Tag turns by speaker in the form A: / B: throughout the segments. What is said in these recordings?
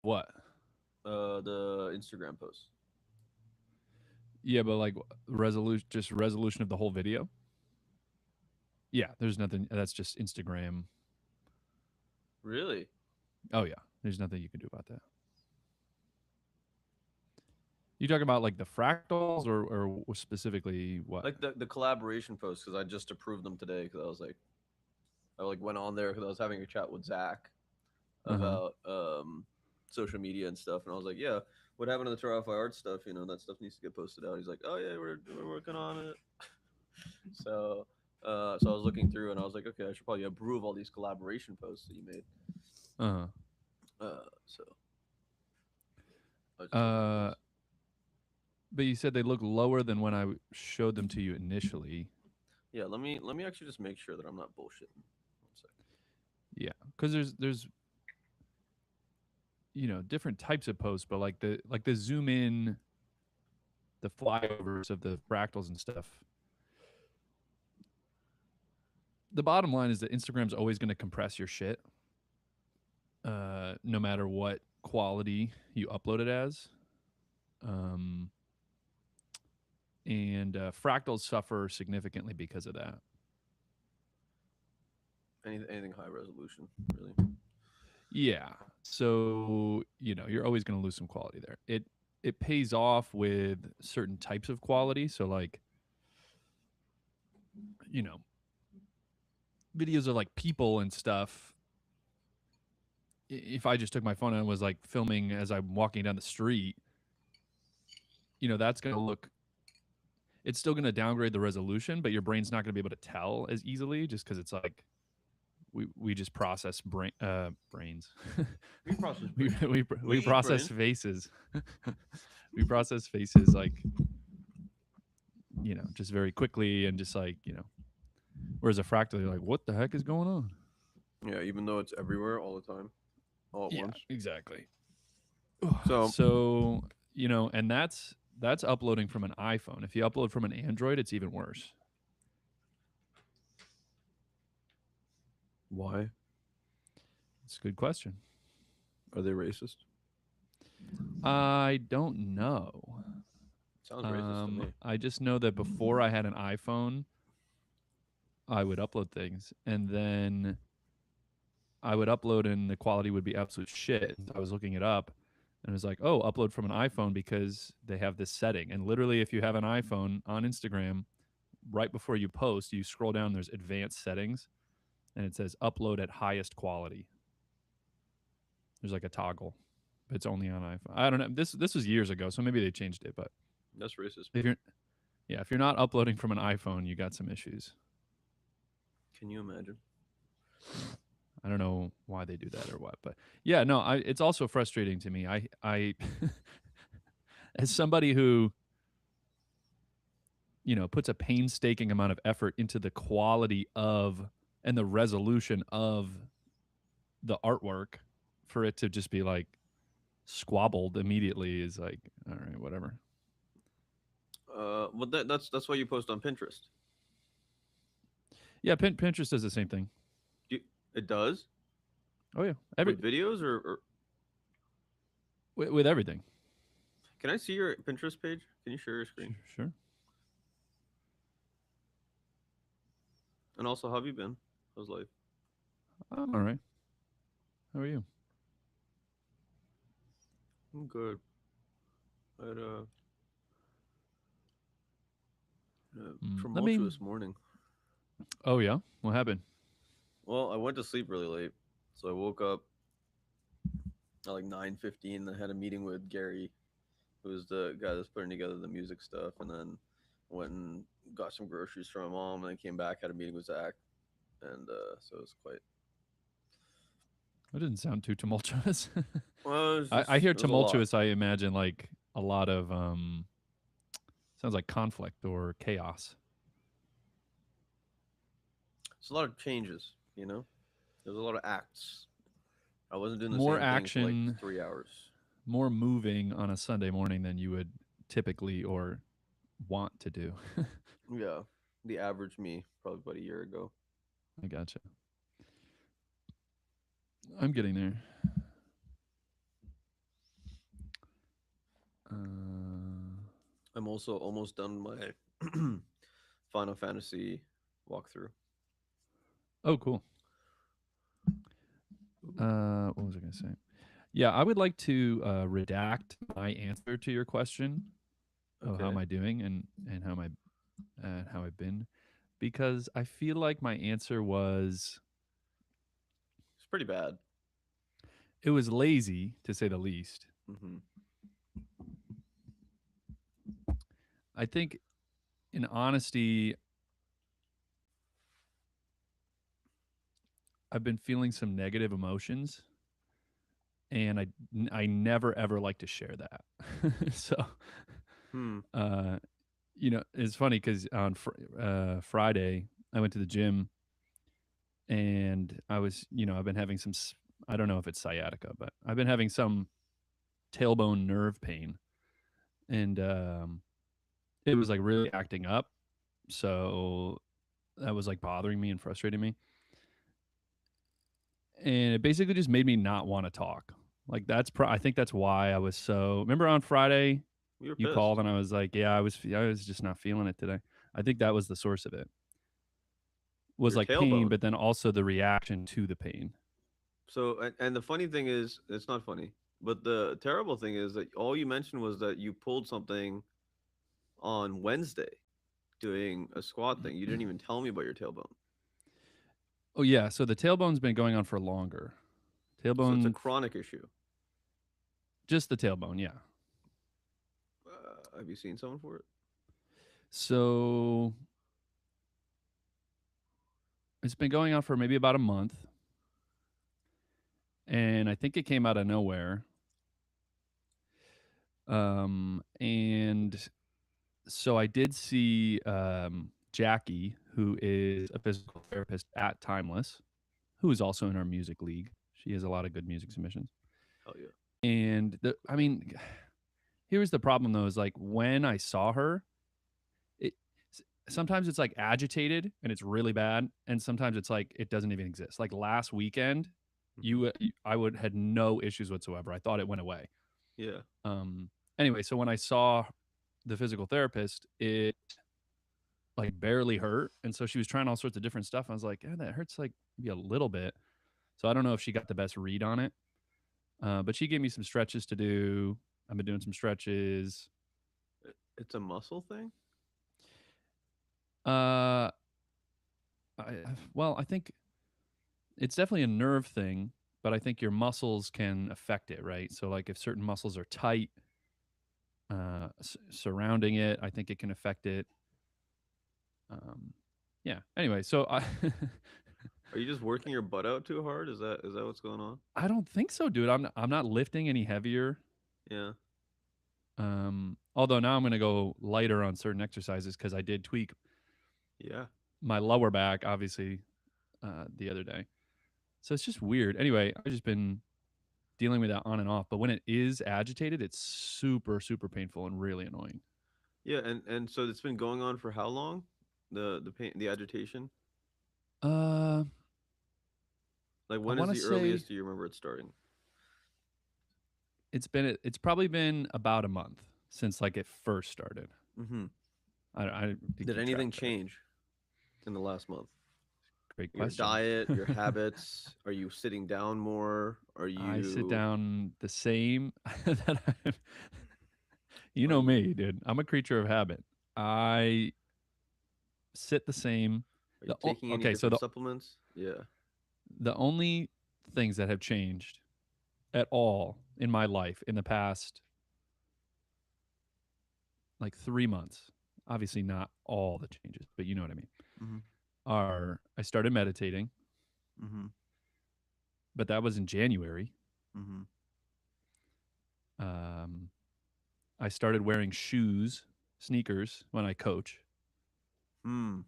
A: what?
B: The Instagram post.
A: Yeah, but like resolution, just resolution of the whole video. Yeah, there's nothing. That's just Instagram.
B: Really?
A: Oh yeah, there's nothing you can do about that. You talking about like the fractals or specifically what?
B: Like the collaboration post because I just approved them today because I like went on there because I was having a chat with Zach
A: Uh huh.
B: about social media and stuff, and I was like, yeah, what happened to the Terrafi art stuff? You know, that stuff needs to get posted out. He's like, oh yeah, we're working on it. So so I was looking through and I was like, okay, I should probably approve all these collaboration posts that you made.
A: Uh
B: So I was
A: huh.
B: just looking at those.
A: But you said they look lower than when I showed them to you initially.
B: Yeah, let me actually just make sure that I'm not bullshitting. One sec.
A: Yeah, because there's different types of posts, but like the zoom in, the flyovers of the fractals and stuff. The bottom line is that Instagram's always going to compress your shit, no matter what quality you upload it as. Um, and fractals suffer significantly because of that.
B: Anything high resolution, really.
A: Yeah. So, you're always going to lose some quality there. It pays off with certain types of quality. So like, you know, videos of like people and stuff. If I just took my phone and was like filming as I'm walking down the street, that's going to look, it's still going to downgrade the resolution, but your brain's not going to be able to tell as easily just because it's like we just process brains.
B: We process
A: we,
B: brains. We
A: we
B: eat
A: process
B: brains.
A: faces. We process faces like, just very quickly and just like, whereas a fractal, you're like, what the heck is going on?
B: Yeah, even though it's everywhere all the time, all at
A: Yeah,
B: once.
A: exactly.
B: So
A: So, and that's uploading from an iPhone. If you upload from an Android, it's even worse.
B: why
A: It's a good question.
B: are they racist?
A: I don't know.
B: Sounds racist to me.
A: I just know that before I had an iPhone, I would upload things, and then I would upload, and the quality would be absolute shit. I was looking it up, and it was like, oh, upload from an iPhone because they have this setting. And literally, if you have an iPhone on Instagram, right before you post, you scroll down. There's advanced settings, and it says upload at highest quality. There's like a toggle, but it's only on iPhone. I don't know. This was years ago, so maybe they changed it. But
B: That's racist,
A: if
B: bro.
A: you're yeah, if you're not uploading from an iPhone, you got some issues.
B: Can you imagine?
A: Yeah. I don't know why they do that or what, but yeah, no, it's also frustrating to me. I as somebody who, puts a painstaking amount of effort into the quality of and the resolution of the artwork, for it to just be like squabbled immediately is like, all right, whatever.
B: Well, that's why you post on Pinterest.
A: Yeah, Pinterest does the same thing.
B: Do you, it does
A: Oh yeah, every
B: with videos or
A: with everything.
B: can I see your Pinterest page? Can you share your screen?
A: Sure.
B: And also, how have you been? How's life?
A: I'm all right. How are you?
B: I'm good. I had a
A: Let me.
B: tumultuous morning.
A: Oh yeah, what happened?
B: Well, I went to sleep really late, so I woke up at like 9:15. I had a meeting with Gary, who's the guy that's putting together the music stuff, and then went and got some groceries from my mom, and then came back, had a meeting with Zach, and so it was quite.
A: That didn't sound too tumultuous.
B: Well, it was
A: I
B: just
A: hear
B: it was a lot.
A: tumultuous. I imagine like a lot of sounds like conflict or chaos.
B: It's a lot of changes, you know. There's a lot of acts. I wasn't doing the
A: More
B: same thing for like
A: action,
B: 3 hours.
A: more moving on a Sunday morning than you would typically or want to do.
B: Yeah, the average me probably about a year ago.
A: I gotcha. I'm getting there.
B: I'm also almost done my Final Fantasy walkthrough.
A: Oh, cool. What was I going to say? Yeah, I would like to redact my answer to your question. Oh, how am
B: Okay.
A: I doing and how I've been? Because I feel like my answer was
B: It's pretty bad.
A: it was lazy to say the least.
B: Hmm.
A: I think in honesty, I've been feeling some negative emotions and I never ever like to share that. So,
B: Hmm.
A: uh it's funny cuz on Friday I went to the gym and I was, I've been having I don't know if it's sciatica, but I've been having some tailbone nerve pain and it was like really acting up. So that was like bothering me and frustrating me. And it basically just made me not want to talk. Like I think that's why I was so. Remember on Friday
B: You were
A: you called
B: pissed.
A: and I was like, yeah, I was just not feeling it today. I think that was the source of it. Was
B: Your
A: like pain,
B: tailbone.
A: but then also the reaction to the pain.
B: So, and the funny thing is, it's not funny, but the terrible thing is that all you mentioned was that you pulled something on Wednesday doing a squat thing. You didn't even tell me about your tailbone.
A: Oh yeah, so the tailbone's been going on for longer.
B: So it's a
A: Tailbone,
B: chronic issue.
A: just the tailbone, yeah.
B: Have you seen someone for it?
A: So it's been going on for maybe about a month, and I think it came out of nowhere. And so I did see Jackie, who is a physical therapist at Timeless, who is also in our music league. She has a lot of good music submissions.
B: Hell yeah.
A: And I mean, here's the problem though: is like when I saw her, it sometimes it's like agitated and it's really bad, and sometimes it's like it doesn't even exist. Like last weekend,
B: Hmm.
A: I would had no issues whatsoever. I thought it went away.
B: Yeah.
A: Um, anyway, so when I saw the physical therapist, it like barely hurt, and so she was trying all sorts of different stuff. I was like, yeah, that hurts like maybe a little bit. So I don't know if she got the best read on it, but she gave me some stretches to do. I've been doing some stretches.
B: It's a muscle thing?
A: Uh, well, I think it's definitely a nerve thing, but I think your muscles can affect it, right? So like if certain muscles are tight, surrounding it, I think it can affect it. Um, yeah. Anyway, so I
B: Are you just working your butt out too hard? Is that what's going on?
A: I don't think so, dude. I'm not lifting any heavier.
B: Yeah.
A: Although now I'm going to go lighter on certain exercises because I did tweak
B: Yeah.
A: my lower back, obviously, the other day. So it's just weird. Anyway, I've just been dealing with that on and off. But when it is agitated, it's super, super painful and really annoying.
B: Yeah, and so it's been going on for how long? The pain, the agitation?
A: Uh,
B: Like
A: I
B: when is
A: want to
B: the
A: say
B: earliest do you remember it starting?
A: it's probably been about a month since like it first started.
B: Hmm.
A: I didn't
B: Did
A: keep track,
B: anything
A: but
B: change in the last month?
A: great
B: Your
A: question.
B: diet, your habits? Are you sitting down more? Are
A: I sit
B: you
A: down the same that I'm, you
B: are
A: know
B: you
A: me, dude. I'm a creature of habit. I sit the same.
B: are you taking any
A: Okay, so
B: different supplements? Yeah.
A: the only things that have changed at all in my life in the past like 3 months, obviously not all the changes, but you know what I mean,
B: Mm-hmm.
A: are I started meditating,
B: Mm-hmm.
A: but that was in January.
B: Mm-hmm.
A: Um, I started wearing sneakers when I coach
B: Hmm.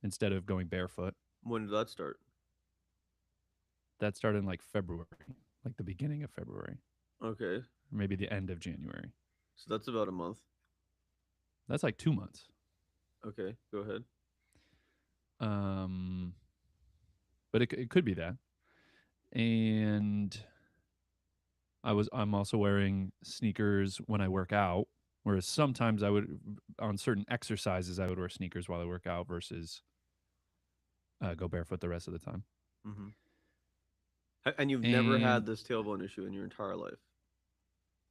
A: instead of going barefoot.
B: When did that start?
A: That started in like February, like the beginning of February,
B: Okay.
A: or maybe the end of January.
B: So that's about a month.
A: That's like 2 months.
B: Okay, go ahead.
A: Um, but it could be that. And I'm also wearing sneakers when I work out. Whereas sometimes I would, on certain exercises, I would wear sneakers while I work out versus go barefoot the rest of the time.
B: Mm-hmm. And you've never
A: And
B: had this tailbone issue in your entire life?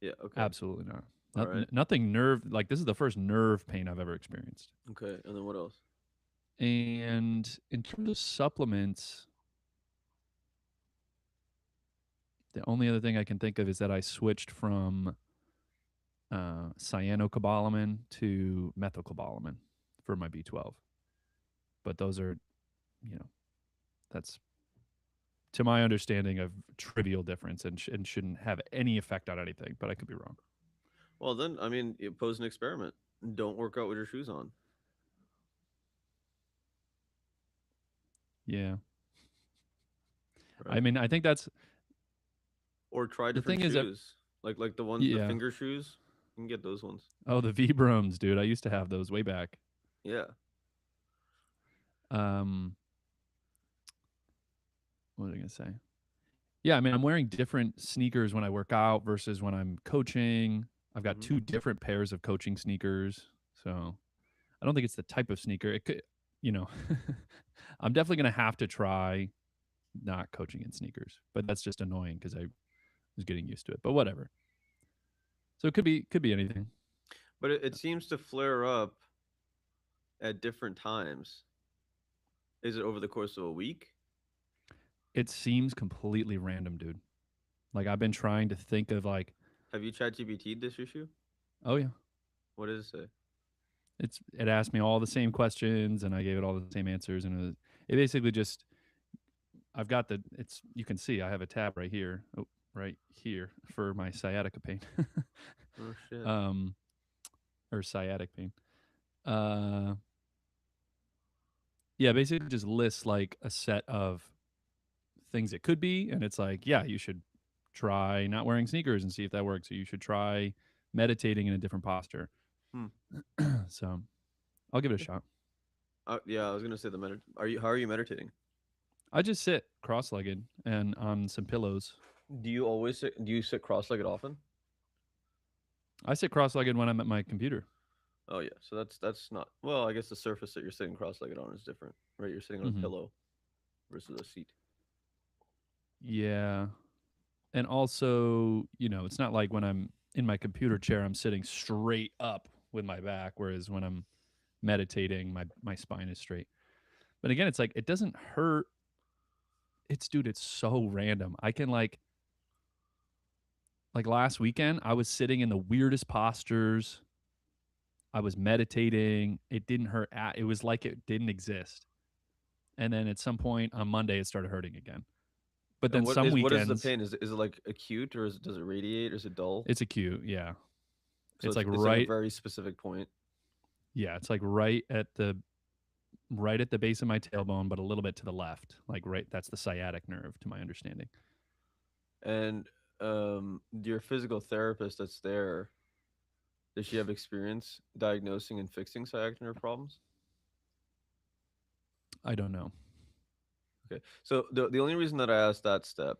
B: Yeah. Okay.
A: absolutely not.
B: All right.
A: Nothing nerve, like this is the first nerve pain I've ever experienced.
B: Okay. And then what else?
A: And in terms of supplements, the only other thing I can think of is that I switched from cyanocobalamin to methylcobalamin for my B12. But those are, you know, that's to my understanding of trivial difference and shouldn't have any effect on anything. But I could be wrong.
B: Well, then, I mean, you pose an experiment. Don't work out with your shoes on.
A: Yeah.
B: Right?
A: I mean, I think that's
B: Or try
A: the
B: different
A: thing is that,
B: shoes, like the
A: yeah.
B: finger shoes. You can get those ones.
A: Oh, the Vibrams, dude. I used to have those way back.
B: Yeah.
A: Um, what was I gonna say? Yeah, I mean, I'm wearing different sneakers when I work out versus when I'm coaching. I've got
B: Mm-hmm.
A: two different pairs of coaching sneakers, so I don't think it's the type of sneaker. It could, you know, I'm definitely gonna have to try not coaching in sneakers, but that's just annoying because I was getting used to it. But whatever. So it could be anything.
B: But it seems to flare up at different times. Is it over the course of a week?
A: It seems completely random, dude. Like I've been trying to think of like,
B: Have you chat GPT'd this issue?
A: oh yeah,
B: What does it say?
A: it asked me all the same questions and I gave it all the same answers and it basically just I've got it's you can see I have a tab right here, oh, right here for my sciatica pain,
B: Oh shit.
A: um, or sciatic pain. Uh, yeah, basically just lists like a set of things it could be, and it's like, yeah, you should try not wearing sneakers and see if that works. Or you should try meditating in a different posture.
B: Hmm.
A: So I'll give it a shot.
B: Yeah, I was gonna say How are you meditating?
A: I just sit cross-legged and on some pillows.
B: Do you sit cross-legged often?
A: I sit cross-legged when I'm at my computer.
B: Oh yeah, so that's not well. I guess the surface that you're sitting cross-legged on is different, right? You're sitting on a
A: Hmm.
B: pillow versus a seat.
A: Yeah, and also, it's not like when I'm in my computer chair, I'm sitting straight up with my back, whereas when I'm meditating, my spine is straight. But again, it's like it doesn't hurt. It's so random. I can like last weekend, I was sitting in the weirdest postures. I was meditating. It didn't hurt. It was like it didn't exist. And then at some point on Monday, it started hurting again. But
B: And
A: then some
B: what is the
A: weekends,
B: pain? Is it like acute or does it radiate or is it dull?
A: it's acute. Yeah,
B: So
A: it's like
B: it's like a
A: right.
B: very specific point.
A: Yeah, it's like right at the base of my tailbone, but a little bit to the left. Like right, that's the sciatic nerve, to my understanding.
B: And your physical therapist that's there, does she have experience diagnosing and fixing sciatic nerve problems?
A: I don't know.
B: Okay. So the only reason that I asked that step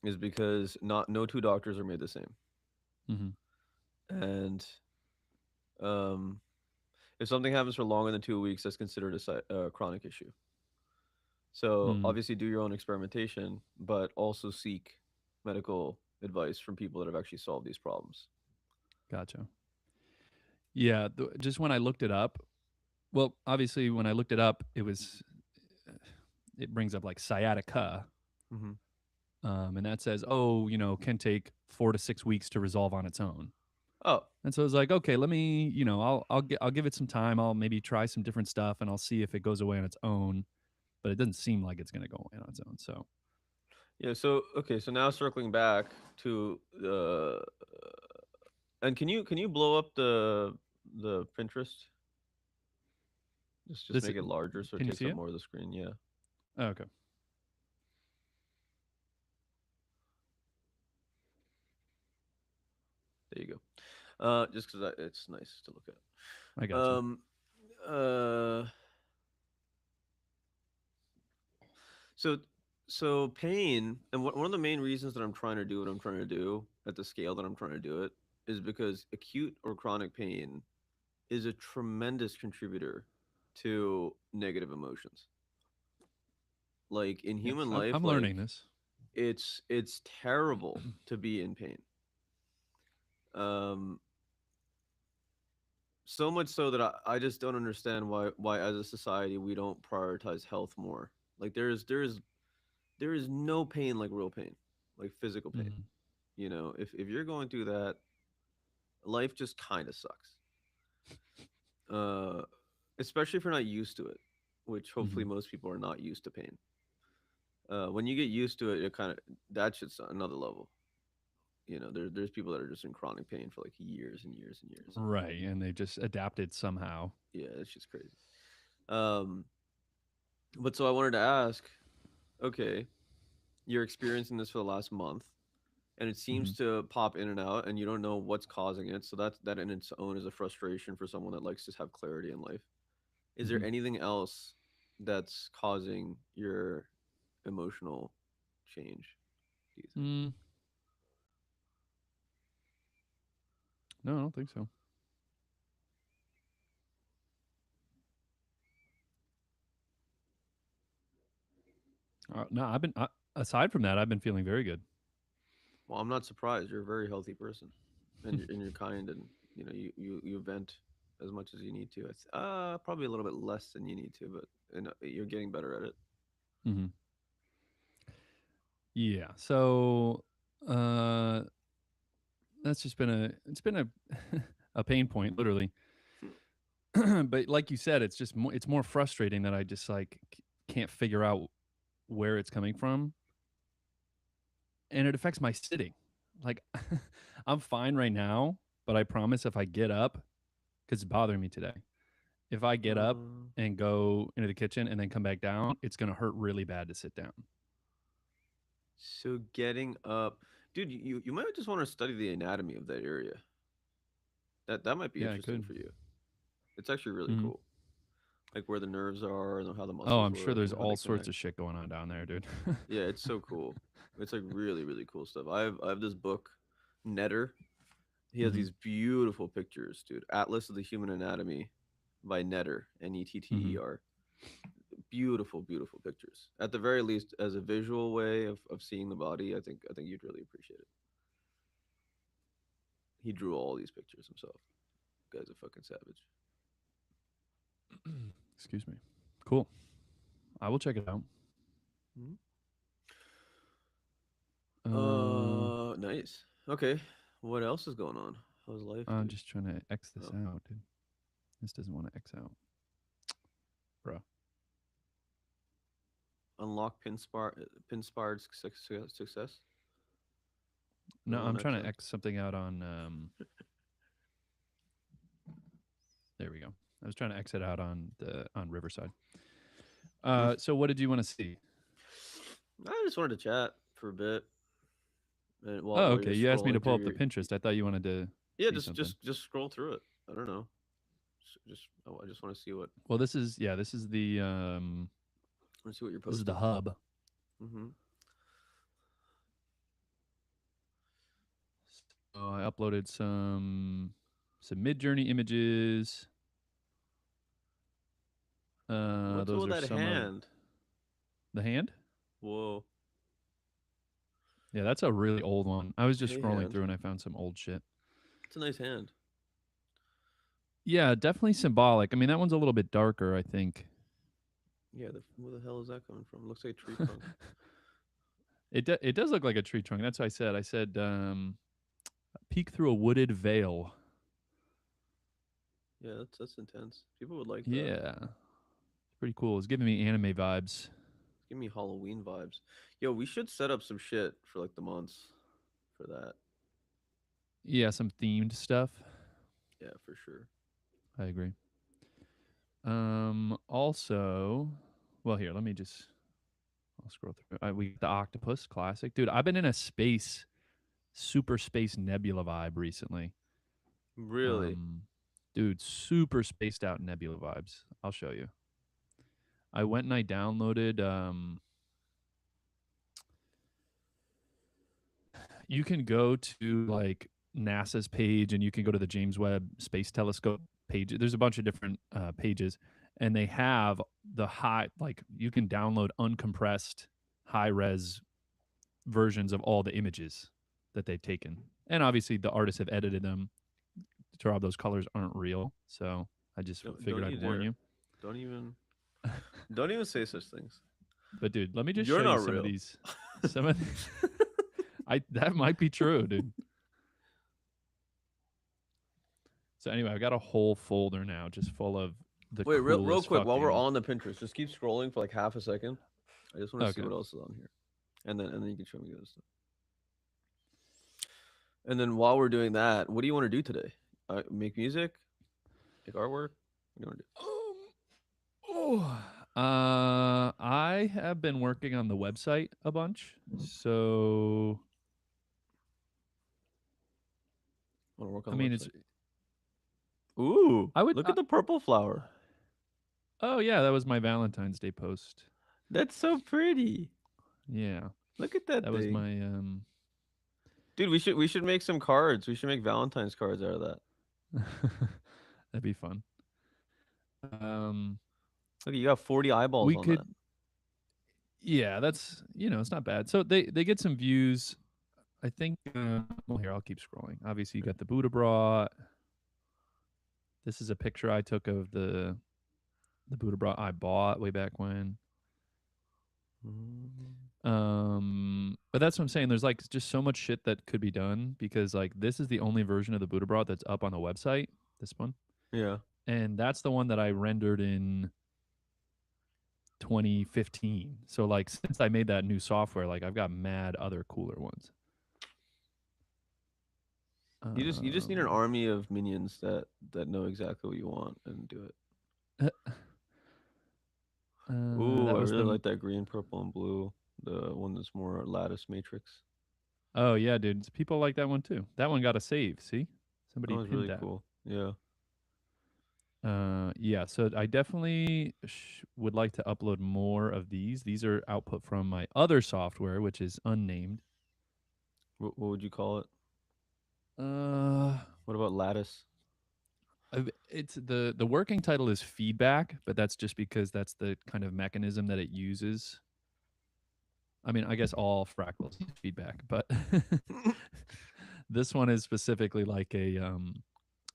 B: is because no two doctors are made the same.
A: Hmm.
B: And um if something happens for longer than 2 weeks, that's considered a chronic issue. So
A: Mm,
B: obviously do your own experimentation, but also seek medical advice from people that have actually solved these problems.
A: gotcha. Yeah, just when I looked it up, well, obviously when I looked it up, it brings up like sciatica,
B: Hmm.
A: and that says, oh, can take 4 to 6 weeks to resolve on its own.
B: Oh,
A: And so I was like, okay, let me, I'll give it some time. I'll maybe try some different stuff, and I'll see if it goes away on its own. But it doesn't seem like it's going to go away on its own. So
B: yeah. So okay. So now circling back to the, and can you blow up the Pinterest? Just
A: this,
B: make it larger so it
A: can you
B: takes
A: see
B: up
A: it?
B: more of the screen. Yeah.
A: Oh, okay,
B: There you go. Just because it's nice to look
A: I
B: at.
A: got you.
B: Uh, so pain, and one of the main reasons that I'm trying to do what I'm trying to do at the scale that I'm trying to do it is because acute or chronic pain is a tremendous contributor to negative emotions. Like in
A: Yes,
B: human
A: I'm
B: life, like
A: learning this.
B: it's terrible to be in pain. Um, so much so that I just don't understand why as a society we don't prioritize health more. Like there is no pain like real pain, like physical pain.
A: Hmm.
B: You know, if you're going through that, life just kind of sucks. Uh, Especially if you're not used to it, which hopefully
A: Hmm.
B: most people are not used to pain. When you get used to it, it kind of that's just another level. You know, there's people that are just in chronic pain for like years and years and years.
A: Right, and they just adapted somehow.
B: Yeah, it's just crazy. Um, but so I wanted to ask, okay, you're experiencing this for the last month, and it
A: Hmm.
B: seems to pop in and out, and you don't know what's causing it. So that in its own is a frustration for someone that likes to have clarity in life. Is there
A: Hmm.
B: anything else that's causing your emotional change? Do you think?
A: Mm, no, I don't think so. No, aside from that, I've been feeling very good.
B: Well, I'm not surprised. You're a very healthy person, and you're kind, and you vent as much as you need to. Probably a little bit less than you need to, but you're getting better at it.
A: Hmm. Yeah. So, uh, that's just been a a pain point, literally. But like you said, it's more frustrating that I just like can't figure out where it's coming from, and it affects my sitting. Like, I'm fine right now, but I promise if I get up, because it's bothering me today. If I get up
B: Uh,
A: and go into the kitchen and then come back down, it's gonna hurt really bad to sit down.
B: so getting up, dude, you might just want to study the anatomy of that area. That might be
A: Yeah, I
B: interesting
A: could.
B: for you. It's actually really
A: Hmm.
B: cool, like where the nerves are and how the
A: Oh,
B: muscles
A: I'm sure
B: work
A: there's
B: and how they
A: all sorts
B: connect.
A: of shit going on down there, dude.
B: Yeah, it's so cool. It's like really really cool stuff. I have this book, Netter. He has
A: Hmm.
B: these beautiful pictures, dude. Atlas of the Human Anatomy by Netter,
A: Hmm.
B: Netter. Beautiful, beautiful pictures. At the very least, as a visual way of seeing the body, I think you'd really appreciate it. He drew all these pictures himself. Guy's a fucking savage.
A: Excuse me. Cool. I will check it out.
B: Mhm.
A: Uh,
B: Nice. Okay. What else is going on? How's life,
A: I'm
B: dude?
A: just trying to X this
B: Oh.
A: out, dude. This doesn't want to X out, bro.
B: Unlock Pinspired success.
A: No,
B: No,
A: I'm
B: not
A: trying to
B: yet.
A: X something out on. There we go. I was trying to exit out on Riverside.
B: Mm.
A: So what did you want to see?
B: I just wanted to chat for a bit, and while
A: Oh,
B: while you're
A: okay. You asked me to
B: scrolling
A: pull
B: through
A: up the Pinterest. I thought you wanted to
B: yeah,
A: see
B: just
A: something.
B: just just scroll through it. I don't know. I just want to see what
A: Well, this is the
B: you're
A: this is the
B: posting.
A: hub.
B: Mm-hmm.
A: So I uploaded some mid journey images.
B: What's all
A: Those are
B: that
A: some of
B: hand?
A: the hand.
B: Whoa.
A: Yeah, that's a really old one. I was just
B: Hey,
A: scrolling
B: hand.
A: through and I found some old shit.
B: It's a nice hand.
A: Yeah, definitely symbolic. I mean, that one's a little bit darker, I think.
B: Yeah, where the hell is that coming from? Looks like a tree trunk.
A: It does look like a tree trunk. That's what I said. I said peek through a wooded veil.
B: Yeah, that's intense. People would like that.
A: Yeah, pretty cool. It's giving me anime vibes.
B: Give me Halloween vibes. Yo, we should set up some shit for like the months for that.
A: Yeah, some themed stuff.
B: Yeah, for sure.
A: I agree. Also, well, here, let me just. I'll scroll through. We got the octopus classic, dude. I've been in a super space nebula vibe recently.
B: Really?
A: Um, dude, super spaced out nebula vibes. I'll show you. I went and I downloaded. You can go to like NASA's page, and you can go to the James Webb Space Telescope page. There's a bunch of different pages, and they have the high, like you can download uncompressed high res versions of all the images that they've taken. And obviously the artists have edited them to Rob, those colors aren't real. So I just figured I'd warn you.
B: Don't even say such things.
A: But dude, let me just
B: You're
A: show you
B: not
A: some
B: real.
A: of these. Some of that might be true, dude. So anyway, I've got a whole folder now just full of the
B: Wait, real
A: coolest
B: quick, while we're
A: fucking-
B: on the Pinterest, just keep scrolling for like half a second. I just want to see
A: Okay.
B: what else is on here, and then you can show me the other stuff. And then while we're doing that, what do you want to do today? Make music, make artwork. What do you want to do?
A: I have been working on the website a bunch. So
B: Want to work on?
A: I
B: the
A: mean,
B: website?
A: it's
B: Ooh,
A: I would
B: look at the purple flower.
A: Oh yeah, that was my Valentine's Day post.
B: That's so pretty.
A: Yeah,
B: Look at that.
A: that
B: thing.
A: was my
B: Dude, we should make some cards. We should make Valentine's cards out of that.
A: That'd be fun.
B: Look, you got 40 eyeballs on that.
A: Yeah, that's it's not bad. So they get some views. I think. Well, here I'll keep scrolling. Obviously, you got the Buddha bra. This is a picture I took of the Buddha bra I bought way back when. But that's what I'm saying. There's like just so much shit that could be done because like this is the only version of the Buddha bra that's up on the website. This one.
B: Yeah.
A: And that's the one that I rendered in 2015. So like since I made that new software, like I've got mad other cooler ones.
B: You just need an army of minions that know exactly what you want and do it. Ooh, I really like that green, purple, and blue. The one that's more lattice matrix.
A: Oh yeah, dude. People like that one too. That one got a save. See, somebody
B: that was
A: pinned
B: really
A: that.
B: Cool. Yeah.
A: Yeah. So I definitely would like to upload more of these. These are output from my other software, which is unnamed.
B: What would you call it?
A: What
B: about lattice?
A: It's the working title is feedback, but that's just because that's the kind of mechanism that it uses. I mean, I guess all fractals use feedback, but this one is specifically like a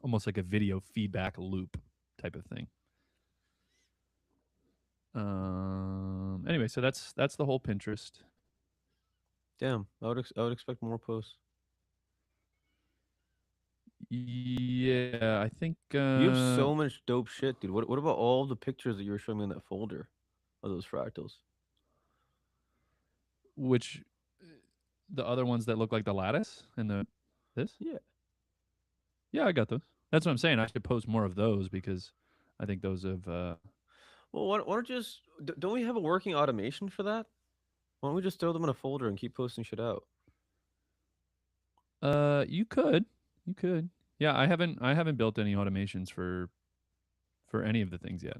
A: almost like a video feedback loop type of thing. Anyway, so that's the whole Pinterest.
B: Damn, I would expect more posts.
A: Yeah, I think
B: you have so much dope shit, dude. What about all the pictures that you were showing me in that folder of those fractals?
A: Which the other ones that look like the lattice and this? Yeah, I got those. That's what I'm saying. I should post more of those because I think those have.
B: Well, why don't don't we have a working automation for that? Why don't we just throw them in a folder and keep posting shit out?
A: You could. Yeah, I haven't built any automations for any of the things yet.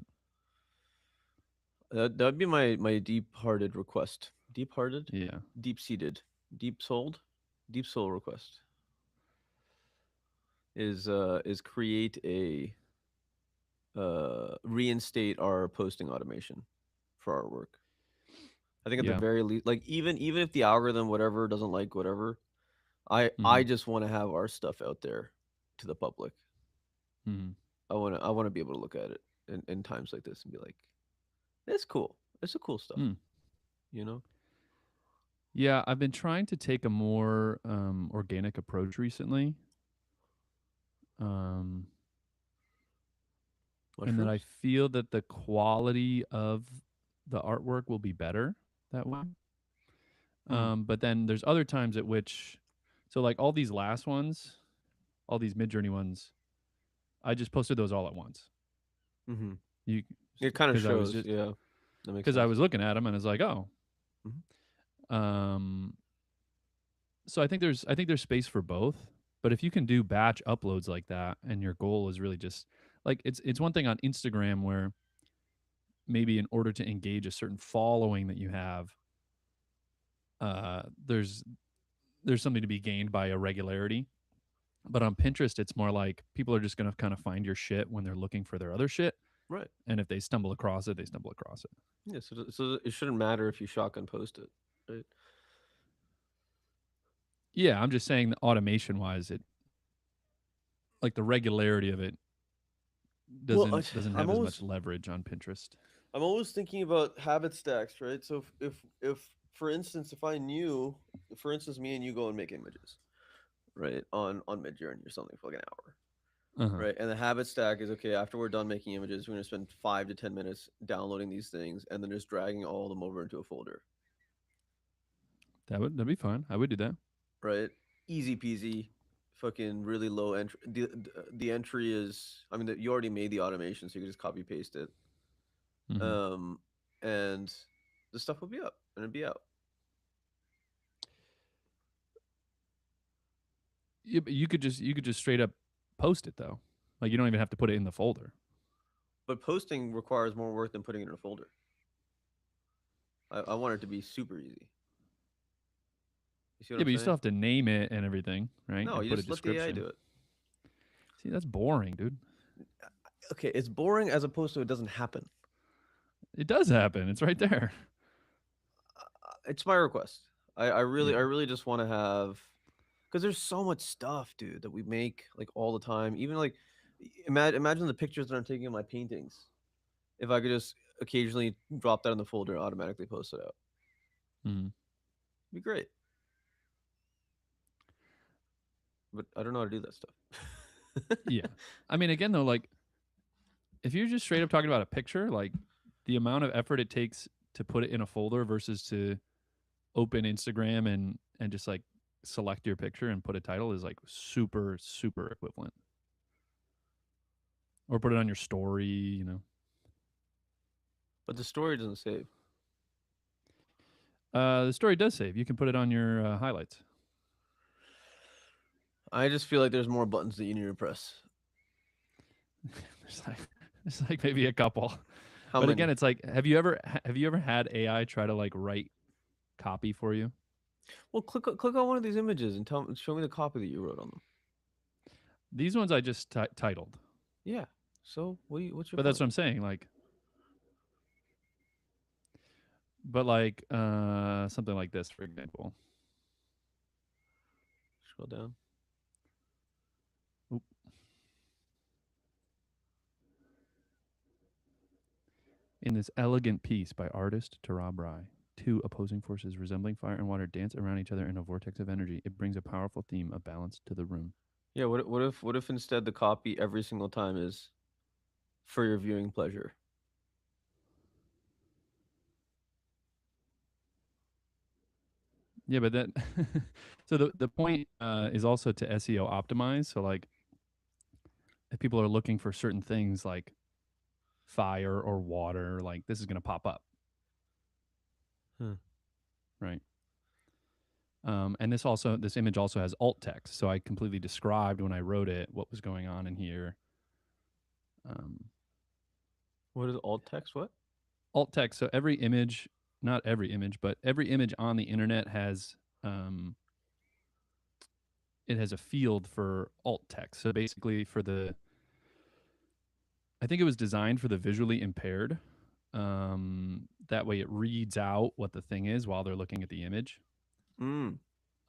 B: That'd be my deep-hearted request. Deep-hearted?
A: Yeah.
B: Deep-seated. Deep-souled? Deep soul request. Is create a reinstate our posting automation for our work. I think at the very least, like even if the algorithm whatever doesn't like whatever, I just want to have our stuff out there to the public. I want to be able to look at it in times like this and be like, it's cool. It's a cool stuff. You know?
A: Yeah, I've been trying to take a more organic approach recently. And then I feel that the quality of the artwork will be better that way. But then there's other times at which, so like all these last ones, all these Midjourney ones, I just posted those all at once.
B: It kind of shows, yeah.
A: Because I was looking at them and I was like, oh. So I think there's space for both. But if you can do batch uploads like that, and your goal is really just like it's one thing on Instagram where maybe in order to engage a certain following that you have, there's something to be gained by irregularity. But on Pinterest, it's more like people are just going to kind of find your shit when they're looking for their other shit.
B: Right.
A: And if they stumble across it, they stumble across it.
B: Yeah. So it shouldn't matter if you shotgun post it, right?
A: Yeah, I'm just saying, automation wise, it, like, the regularity of it
B: Well,
A: doesn't
B: I'm
A: have as
B: always
A: much leverage on Pinterest.
B: I'm always thinking about habit stacks, right? So if for instance, if I knew, for instance, me and you go and make images, right, on Midjourney or something for like an hour,
A: Uh-huh.
B: right, and the habit stack is okay. After we're done making images, we're gonna spend 5 to 10 minutes downloading these things and then just dragging all of them over into a folder,
A: That'd be fine. I would do that.
B: right? Easy peasy. Fucking really low entry. The entry is, I mean, you already made the automation, so you can just copy paste it.
A: Mm-hmm.
B: Um, and the stuff will be up and it'd be out.
A: Yeah, but you could just straight up post it though. Like, you don't even have to put it in the folder.
B: But posting requires more work than putting it in a folder. I want it to be super easy. You see what
A: Yeah,
B: I'm
A: but you
B: saying?
A: still have to name it and everything, right?
B: No,
A: And
B: you
A: put a
B: just let the AI
A: description.
B: do it.
A: See, that's boring, dude.
B: Okay, it's boring as opposed to it doesn't happen.
A: It does happen. It's right there.
B: It's my request. I
A: Yeah.
B: really just want to have, because there's so much stuff, dude, that we make like all the time. Even like, imagine the pictures that I'm taking of my paintings. If I could just occasionally drop that in the folder and automatically post it out,
A: Mm-hmm.
B: it'd be great. But I don't know how to do that stuff.
A: Yeah. I mean, again though, like, if you're just straight up talking about a picture, like, the amount of effort it takes to put it in a folder versus to open Instagram and just like select your picture and put a title is like super equivalent. Or put it on your story, you know.
B: But the story doesn't save.
A: The story does save. You can put it on your highlights.
B: I just feel like there's more buttons that you need to press.
A: There's like maybe a couple.
B: How
A: But again,
B: many?
A: it's like, have you ever had AI try to like write copy for you?
B: Well, click on one of these images and show me the copy that you wrote on them.
A: These ones I just titled.
B: Yeah. So what's your
A: But that's
B: point?
A: what I'm saying. Like, but like something like this, for example.
B: Scroll down.
A: Oop. In this elegant piece by artist Tarab Rai, two opposing forces resembling fire and water dance around each other in a vortex of energy. It brings a powerful theme of balance to the room.
B: Yeah. What if instead the copy every single time is for your viewing pleasure?
A: Yeah, but that so the point is also to SEO optimize. So like, if people are looking for certain things like fire or water, like, this is going to pop up,
B: Hmm.
A: right? And this image also has alt text, so I completely described when I wrote it what was going on in here. Um,
B: What is alt text? What?
A: alt text. So every image, not every image, but every image on the internet has it has a field for alt text. So basically, I think it was designed for the visually impaired. That way, it reads out what the thing is while they're looking at the image.
B: Mm.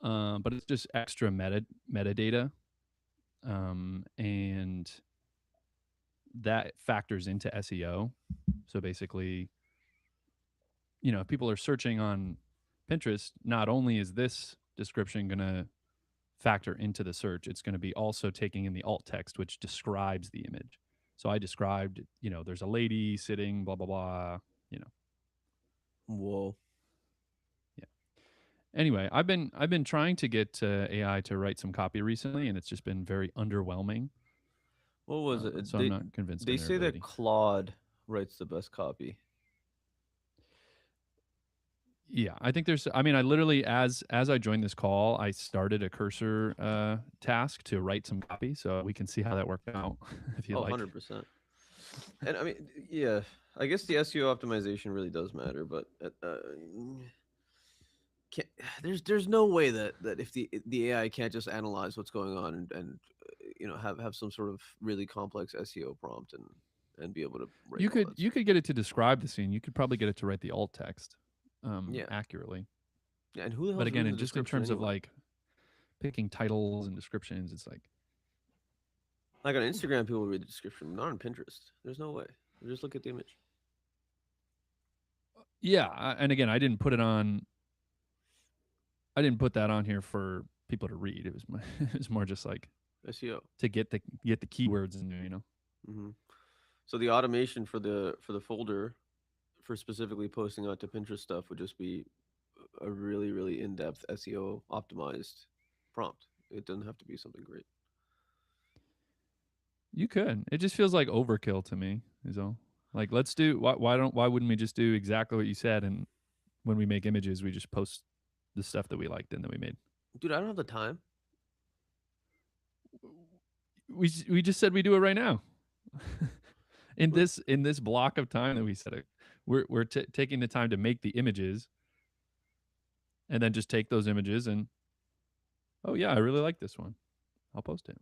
A: But it's just extra metadata, and that factors into SEO. So basically, if people are searching on Pinterest, not only is this description going to factor into the search, it's going to be also taking in the alt text, which describes the image. So I described, there's a lady sitting, blah, blah, blah, you know.
B: Whoa.
A: Yeah. Anyway, I've been trying to get AI to write some copy recently, and it's just been very underwhelming.
B: What was it?
A: So I'm not convinced
B: They
A: in their
B: say that
A: ability.
B: Claude writes the best copy.
A: Yeah, I think there's. I mean, I literally, as I joined this call, I started a cursor task to write some copy, so we can see how that worked out, if you
B: Oh,
A: like.
B: 100%. And I mean, yeah, I guess the SEO optimization really does matter, but can't, there's no way that if the AI can't just analyze what's going on and have some sort of really complex SEO prompt and be able to write
A: You
B: all
A: could
B: that
A: you
B: stuff.
A: could get it to describe the scene. You could probably get it to write the alt text
B: Yeah.
A: accurately.
B: Yeah, and who the
A: But
B: hell's
A: again,
B: reading the
A: just in
B: description
A: terms of
B: anyway?
A: like picking titles and descriptions, it's like
B: Like on Instagram, people read the description, not on Pinterest. There's no way. They just look at the image.
A: yeah. And again, I didn't put it on. I didn't put that on here for people to read. It was it was more just like
B: SEO.
A: to get the keywords in there. You know.
B: Hmm. So the automation for the folder for specifically posting onto Pinterest stuff would just be a really really in depth SEO optimized prompt. It doesn't have to be something great.
A: You could. It just feels like overkill to me. Is all. Like, let's do. Why wouldn't we just do exactly what you said? And when we make images, we just post the stuff that we liked and that we made.
B: Dude, I don't have the time.
A: We just said we do it right now. in
B: But
A: this block of time that we said it, we're taking the time to make the images, and then just take those images and oh yeah, I really like this one. I'll post it.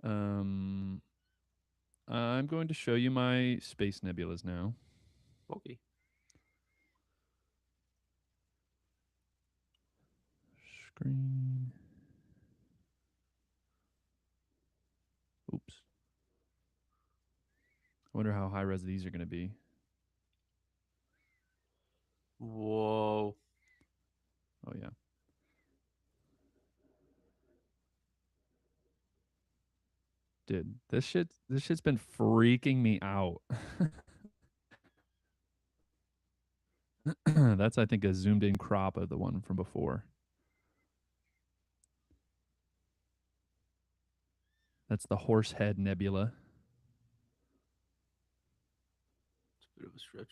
A: Um, I'm going to show you my space nebulas now.
B: okay.
A: Screen. Oops. I wonder how high res these are going to be.
B: Whoa.
A: Oh yeah. Dude, this shit's been freaking me out. That's I think a zoomed in crop of the one from before. That's the Horsehead Nebula.
B: It's a bit of a stretch.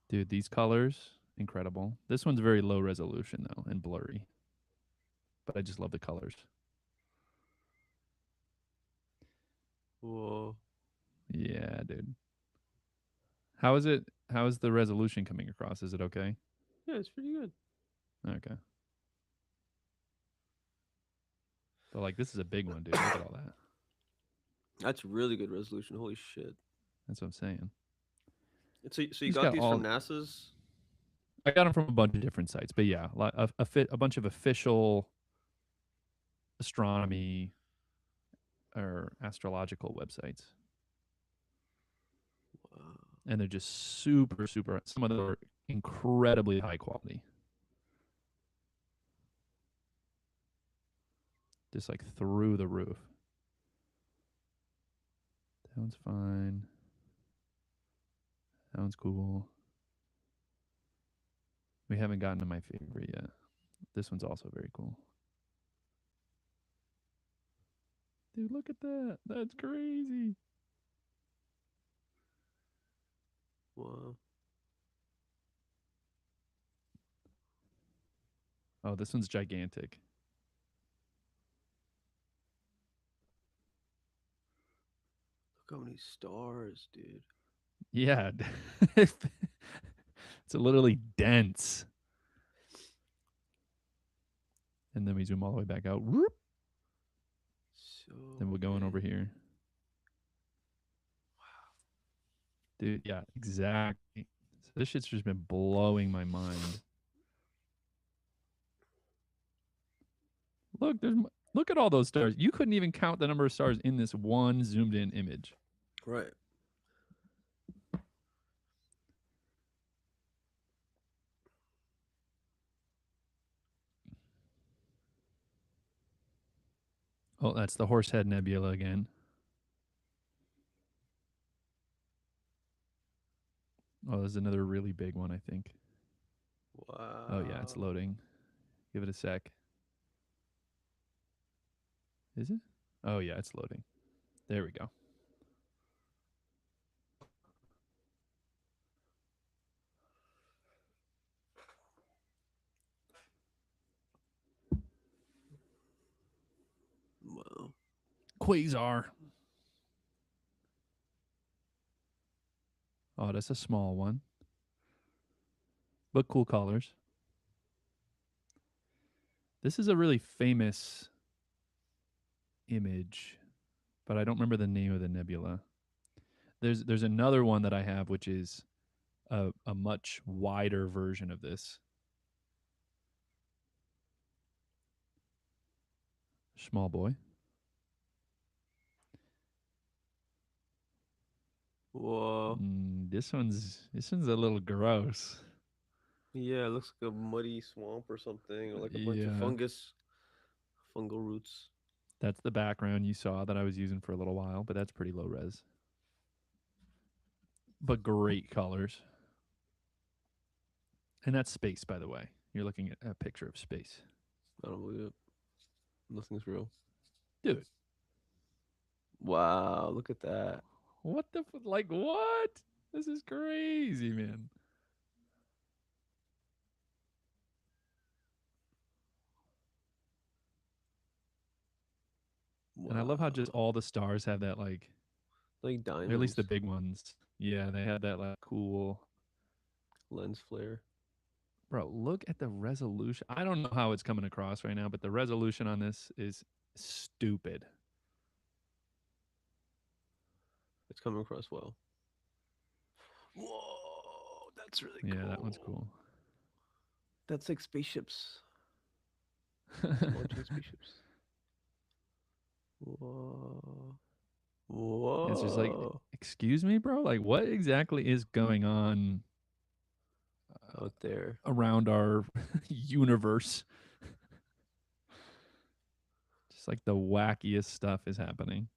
A: Dude, these colors, incredible. This one's very low resolution though and blurry. But I just love the colors.
B: Whoa.
A: Yeah, dude. How is it? How is the resolution coming across? Is it okay?
B: Yeah, it's pretty good.
A: Okay. But like this is a big one, dude. Look at all that.
B: That's really good resolution. Holy shit.
A: That's what I'm saying.
B: So you
A: He's
B: got
A: got
B: these
A: all
B: from NASA's?
A: I got them from a bunch of different sites, but yeah, a bunch of official astronomy or astrological websites,
B: Wow.
A: and they're just super, super. Some of them are incredibly high quality, just like through the roof. That one's fine. That one's cool. We haven't gotten to my favorite yet. This one's also very cool. Dude, look at that. That's crazy.
B: Wow.
A: Oh, this one's gigantic.
B: Look how many stars, dude.
A: Yeah. It's literally dense. And then we zoom all the way back out. Whoop.
B: So
A: Then we're going over
B: many.
A: here. Dude, yeah, exactly. So this shit's just been blowing my mind. Look, look at all those stars. You couldn't even count the number of stars in this one zoomed in image.
B: Right.
A: Oh, that's the Horsehead Nebula again. Oh, there's another really big one, I think.
B: Wow.
A: Oh, yeah, it's loading. Give it a sec. Is it? Oh, yeah, it's loading. There we go.
B: Wow.
A: Quasar. Oh, that's a small one, but cool colors. This is a really famous image, but I don't remember the name of the nebula. There's another one that I have, which is a much wider version of this. Small boy.
B: Whoa.
A: This one's a little gross.
B: Yeah, it looks like a muddy swamp or something, or like a bunch of
A: Yeah,
B: fungal roots.
A: that's the background you saw that I was using for a little while, but that's pretty low res. But great colors. And that's space, by the way. You're looking at a picture of space.
B: I don't believe it. Nothing's real.
A: Dude,
B: Wow, look at that.
A: what the like what? This is crazy, man. And I love how just
B: Wow.
A: all the stars have that like,
B: Like
A: or at least the
B: diamonds,
A: big ones. Yeah, they have that like cool.
B: lens flare.
A: Bro, look at the resolution. I don't know how it's coming across right now, but the resolution on this is stupid.
B: It's coming across well. Whoa, that's really
A: Yeah,
B: cool.
A: that one's cool.
B: That's like spaceships. Launching spaceships. Whoa.
A: It's just like,
B: Whoa.
A: excuse me, bro? Like, what exactly is going on
B: Out there.
A: around our universe? Just like the wackiest stuff is happening.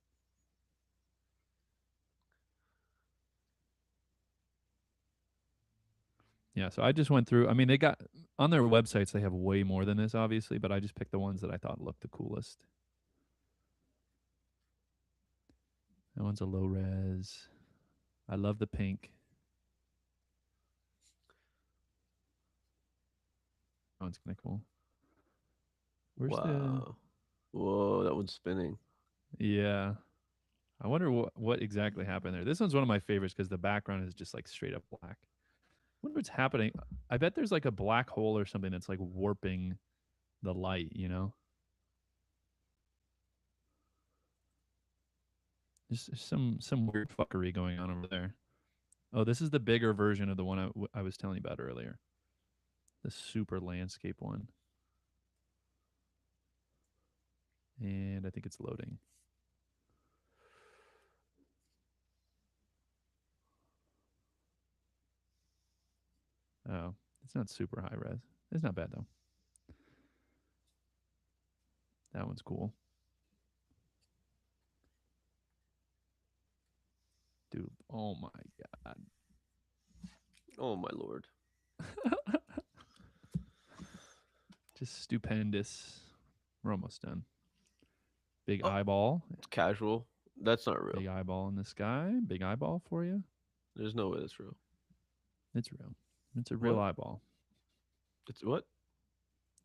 A: Yeah, so I just went through. I mean, they got on their websites, they have way more than this, obviously, but I just picked the ones that I thought looked the coolest. That one's a low res. I love the pink. That one's kind of cool. Where's
B: Wow. Whoa, that one's spinning.
A: Yeah. I wonder what exactly happened there. This one's one of my favorites because the background is just like straight up black. I wonder what's happening. I bet there's like a black hole or something that's like warping the light, you know? There's some weird fuckery going on over there. Oh, this is the bigger version of the one I was telling you about earlier. The super landscape one. And I think it's loading. Oh, it's not super high res. It's not bad though. That one's cool. Dude, oh my god.
B: Oh my lord.
A: Just stupendous. We're almost done. Big
B: Oh,
A: eyeball.
B: it's casual. That's not real.
A: Big eyeball in the sky. Big eyeball for you.
B: There's no way that's real.
A: It's real. It's a real
B: What?
A: eyeball.
B: It's what?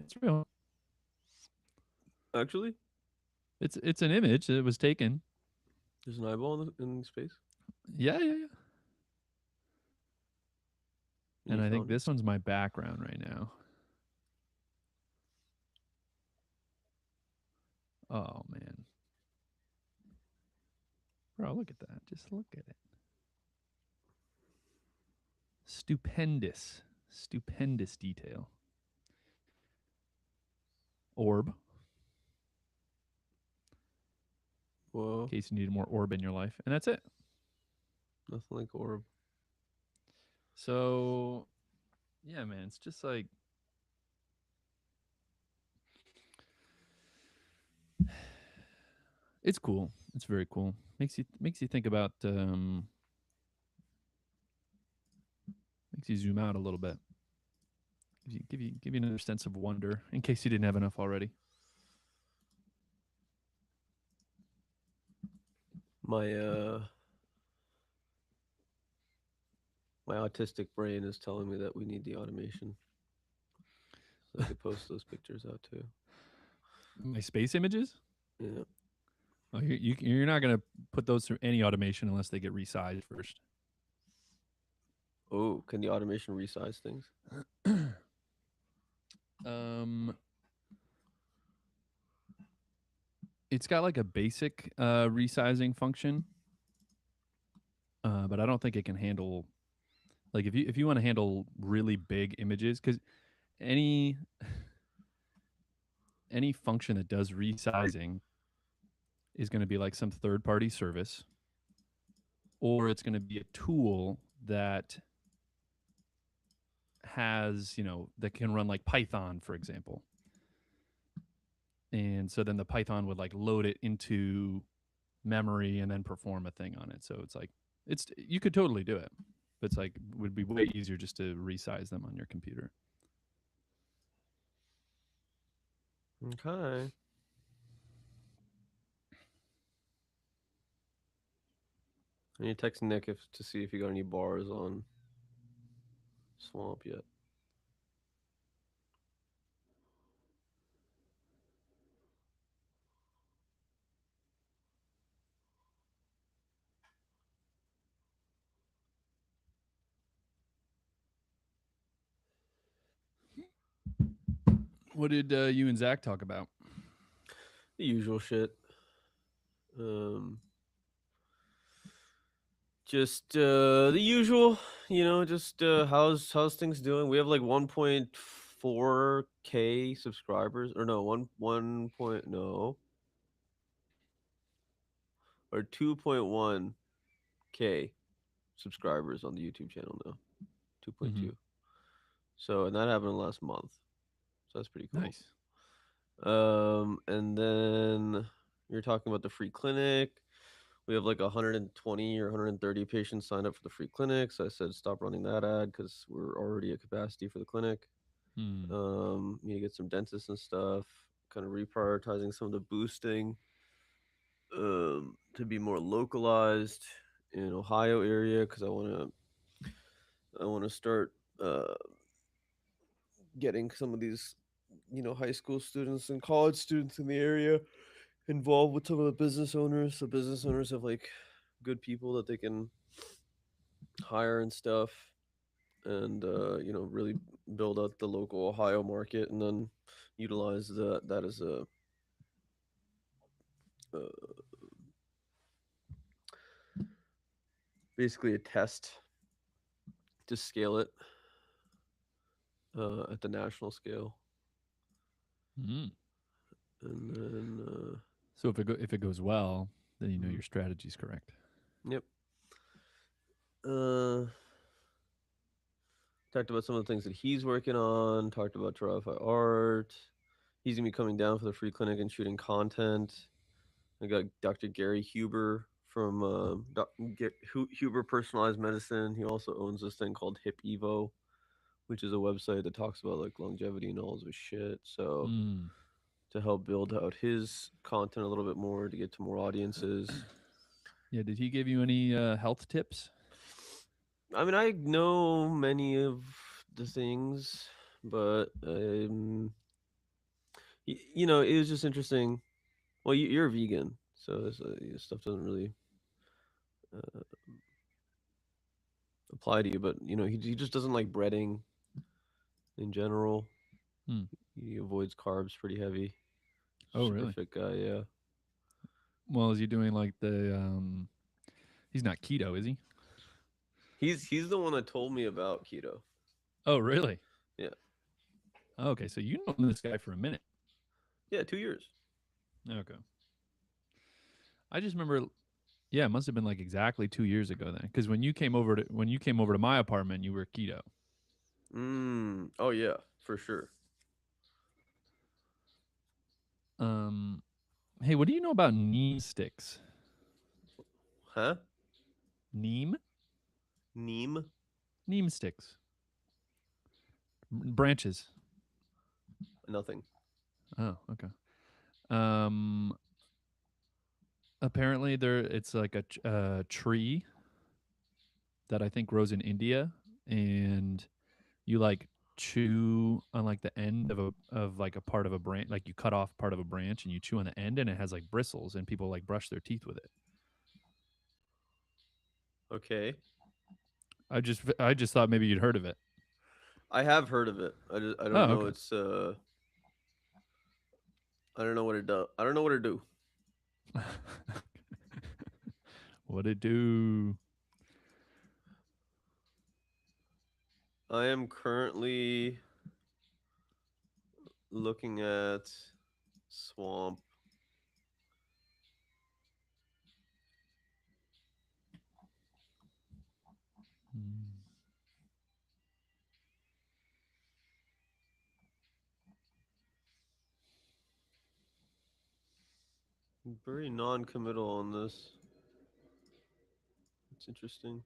A: It's real.
B: Actually?
A: It's an image that was taken.
B: There's an eyeball in space?
A: Yeah, yeah, yeah. And
B: You
A: I think
B: found it?
A: this one's my background right now. Oh man. Bro, look at that. Just look at it. Stupendous. Stupendous detail. Orb.
B: Whoa.
A: In case you need more orb in your life. And that's it.
B: Nothing like orb.
A: So, yeah, man, it's just like it's cool. It's very cool. Makes you think about makes you zoom out a little bit. Give you another sense of wonder in case you didn't have enough already.
B: My my autistic brain is telling me that we need the automation. So I could post those pictures out too.
A: My space images?
B: Yeah.
A: Oh, you're not gonna put those through any automation unless they get resized first.
B: Oh, can the automation resize things?
A: um, it's got like a basic resizing function, but I don't think it can handle like if you want to handle really big images, because any any function that does resizing is going to be like some third party service, or it's going to be a tool that has, that can run like Python, for example. And so then the Python would like load it into memory and then perform a thing on it. So it's like, you could totally do it, but it's like, would be way easier just to resize them on your computer.
B: Okay. I need to text Nick to see if he got any bars on Swamp yet.
A: What did you and Zach talk about?
B: The usual shit. Just the usual, just how's things doing? We have like 1.4K subscribers, or no, 2.1K subscribers on the YouTube channel now. 2.2.
A: Mhm.
B: So, and that happened last month. So that's pretty cool.
A: Nice.
B: And then you're talking about the free clinic. We have like 120 or 130 patients signed up for the free clinic. So I said stop running that ad because we're already at capacity for the clinic. Need to get some dentists and stuff. Kind of reprioritizing some of the boosting to be more localized in Ohio area because I want to start getting some of these high school students and college students in the area involved with some of the business owners. So business owners have like good people that they can hire and stuff, and really build out the local Ohio market, and then utilize that as uh, basically a test to scale it at the national scale.
A: Mm.
B: And then
A: So if it goes well, then you know your strategy's correct.
B: yep. Talked about some of the things that he's working on. Talked about Trilify Art. He's gonna be coming down for the free clinic and shooting content. I got Dr. Gary Huber from Huber Personalized Medicine. He also owns this thing called Hip Evo, which is a website that talks about like longevity and all this shit. So
A: Mm.
B: to help build out his content a little bit more to get to more audiences.
A: Yeah, did he give you any health tips?
B: I mean, I know many of the things, but it was just interesting. Well, you're a vegan, so this stuff doesn't really uh, apply to you. But he just doesn't like breading in general.
A: Hmm.
B: He avoids carbs pretty heavy.
A: Oh,
B: Super
A: really?
B: fit guy, yeah.
A: Well, is he doing like the he's not keto, is he?
B: He's the one that told me about keto.
A: Oh, really?
B: Yeah.
A: Okay, so you know this guy for a minute.
B: Yeah, 2 years.
A: Okay. I just remember, yeah, it must have been like exactly 2 years ago then, because when you came over to my apartment, you were keto.
B: Oh yeah, for sure.
A: Hey, what do you know about neem sticks?
B: Huh?
A: Neem?
B: Neem?
A: Neem sticks. Branches.
B: Nothing.
A: Oh, okay. Um, apparently it's like a tree that I think grows in India, and you like chew on like the end of like a part of a branch, like you cut off part of a branch and you chew on the end, and it has like bristles, and people like brush their teeth with it.
B: Okay.
A: I just thought maybe you'd heard of it.
B: I have heard of it. I
A: Oh,
B: don't know.
A: okay.
B: It's I don't know what it does. I don't know what it do.
A: What it do?
B: I am currently looking at Swamp.
A: Hmm.
B: Very non-committal on this. It's interesting.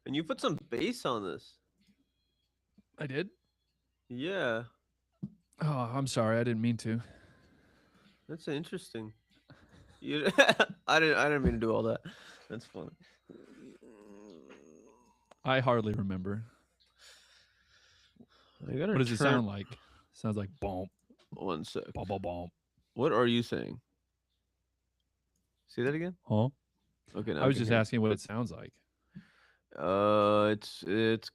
B: And you put some bass on this.
A: I did.
B: Yeah,
A: Oh, I'm sorry. I didn't mean to.
B: that's interesting. You, I didn't mean to do all that. That's funny.
A: I hardly remember.
B: I gotta
A: What does it
B: turn
A: sound like? Sounds like bomb,
B: 1 sec.
A: bomb, bomb, bomb.
B: What are you saying? Say that again.
A: Huh?
B: Okay, now
A: I
B: I
A: was
B: can
A: just
B: hear
A: asking what it sounds like.
B: it.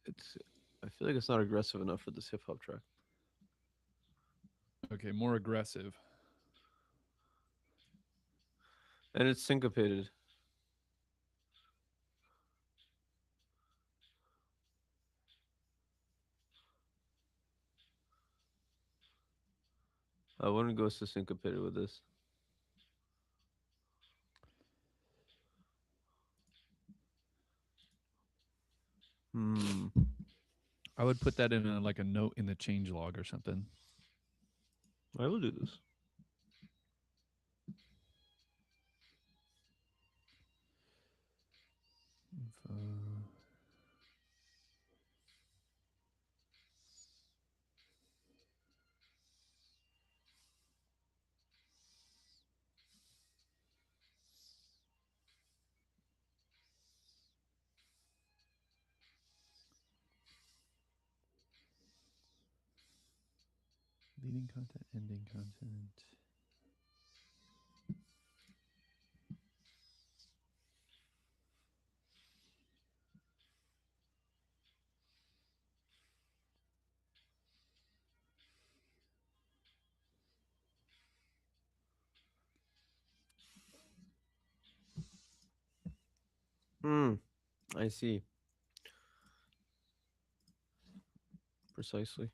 B: It's. I feel like it's not aggressive enough for this hip hop track.
A: Okay, more aggressive.
B: And it's syncopated. I wouldn't go so syncopated with this. Hmm.
A: I would put that in like a note in the change log or something.
B: I will do this.
A: Leading content, ending content.
B: Hmm. I see. Precisely.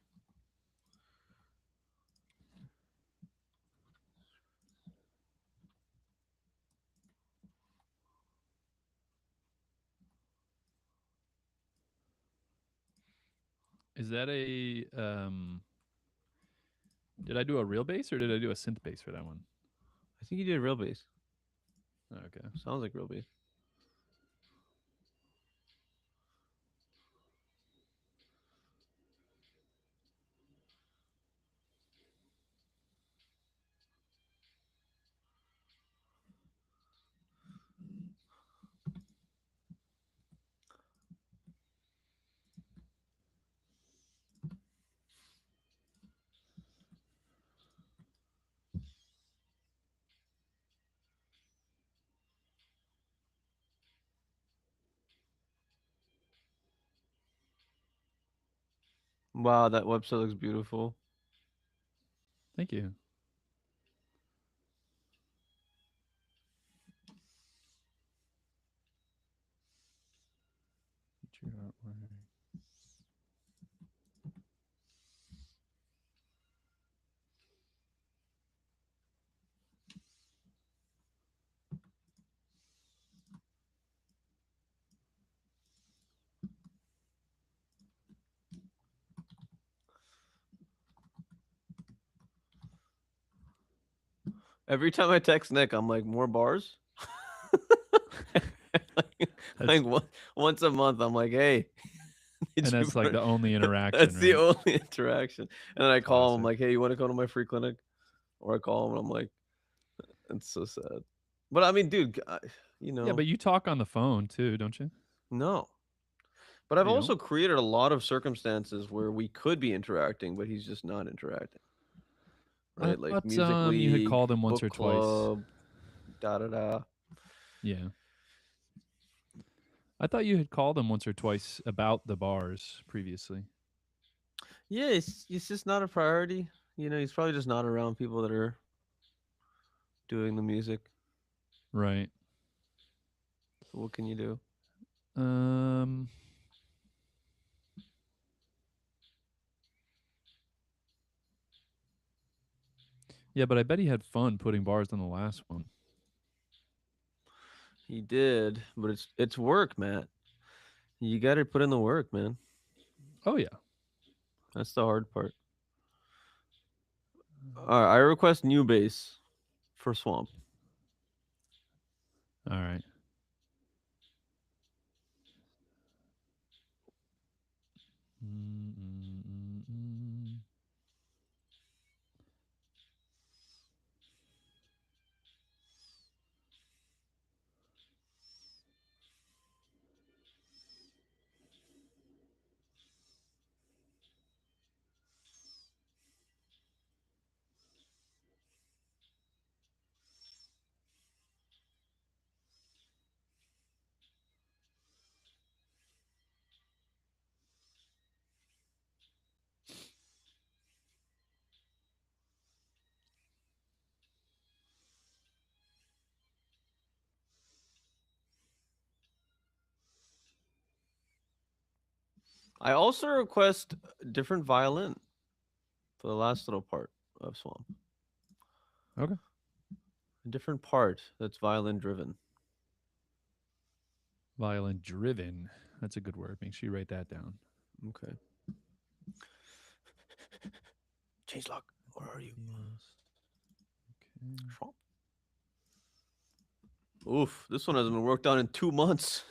A: Is that a did I do a real bass or did I do a synth bass for that one?
B: I think you did real bass.
A: Okay.
B: Sounds like real bass. Wow, that website looks beautiful.
A: Thank you. Feature artwork.
B: Every time I text Nick, I'm like, more bars.
A: That's,
B: Once a month, I'm like, hey,
A: and that's like the only interaction,
B: That's the
A: right?
B: only interaction. And then I call him, I'm
A: Classic.
B: like, hey, you want to go to my free clinic? Or I call him and I'm like, it's so sad. But I mean, dude,
A: Yeah, but you talk on the phone too, don't you?
B: no. But I've
A: You don't?
B: also created a lot of circumstances where we could be interacting, but he's just not interacting.
A: I
B: Right? Like
A: thought
B: music
A: you had
B: league,
A: called him once
B: book
A: or twice.
B: club, da da da.
A: Yeah. I thought you had called him once or twice about the bars previously.
B: Yeah, it's just not a priority. He's probably just not around people that are doing the music.
A: Right.
B: So what can you do?
A: Um Yeah, but I bet he had fun putting bars on the last one.
B: He did, but it's work, Matt. You got to put in the work, man.
A: Oh yeah.
B: That's the hard part. All right, I request new bass for Swamp.
A: All right. Mm-mm-mm-mm.
B: I also request a different violin for the last little part of Swamp.
A: Okay.
B: A different part that's violin driven.
A: Violin driven. That's a good word. Make sure you write that down.
B: Okay. Changelock, where are you?
A: Yes. Okay.
B: Swamp. Oof, this one hasn't been worked on in 2 months.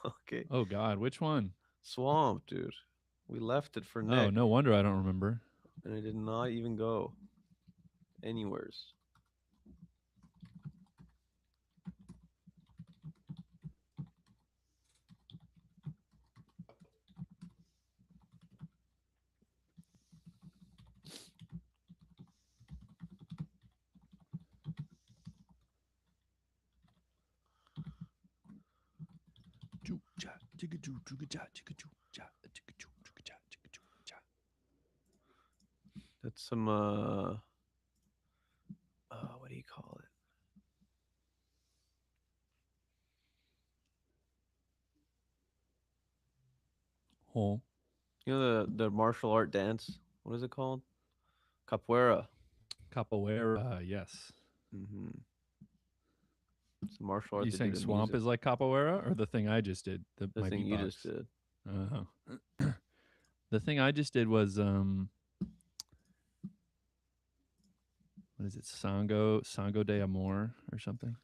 B: Okay.
A: Oh God, which one?
B: Swamp, dude. We left it for
A: Oh,
B: Nick,
A: no wonder I don't remember.
B: and it did not even go anywheres. That's some what do you call it?
A: Oh,
B: You know the martial art dance? What is it called? Capoeira.
A: capoeira. Yes.
B: Mm-hmm. It's a martial art
A: You
B: they do
A: saying
B: to
A: swamp
B: music.
A: is like capoeira, or the thing I just did?
B: The
A: My
B: thing you
A: beatbox.
B: just did.
A: The thing I just did was what is it? Sango de Amor or something.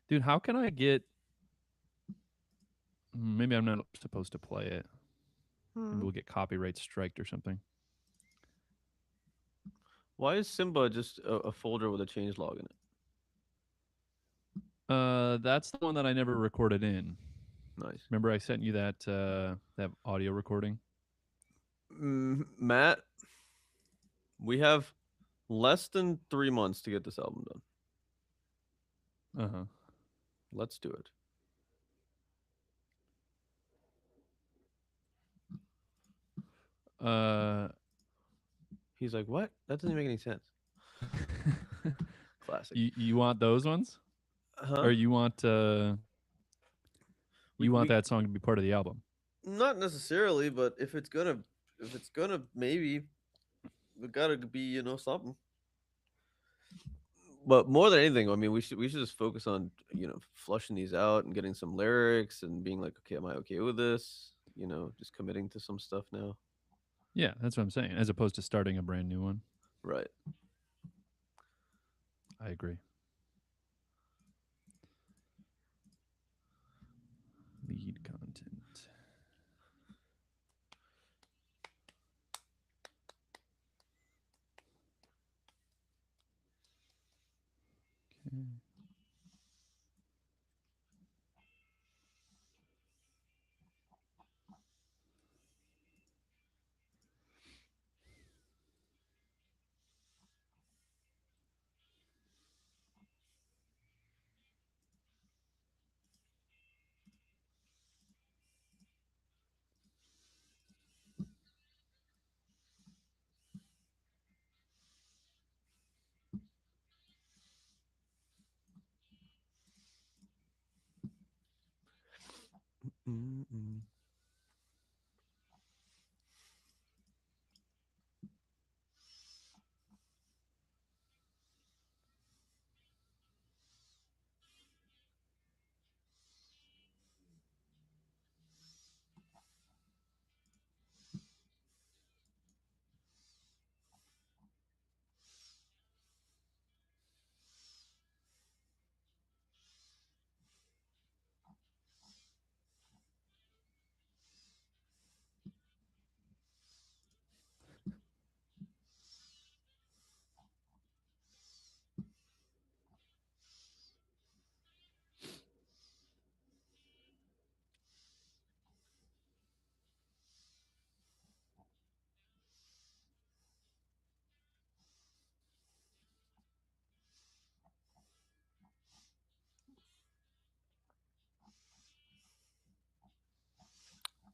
A: Dude, how can I get? Maybe I'm not supposed to play it. Maybe we'll get copyright striked or something.
B: Why is Simba just a folder with a changelog in it?
A: That's the one that I never recorded in.
B: Nice.
A: Remember, I sent you that audio recording.
B: Matt, we have less than 3 months to get this album done.
A: Uh huh.
B: Let's do it. He's like, what? That doesn't make any sense. Classic.
A: you want those ones,
B: Huh?
A: or you want
B: We
A: that song to be part of the album?
B: not necessarily, but if it's gonna maybe we gotta be something. But more than anything, I mean, we should just focus on flushing these out and getting some lyrics and being like, okay, am I okay with this? Just committing to some stuff now.
A: Yeah, that's what I'm saying. As opposed to starting a brand new one.
B: Right.
A: I agree.
B: Mm-mm.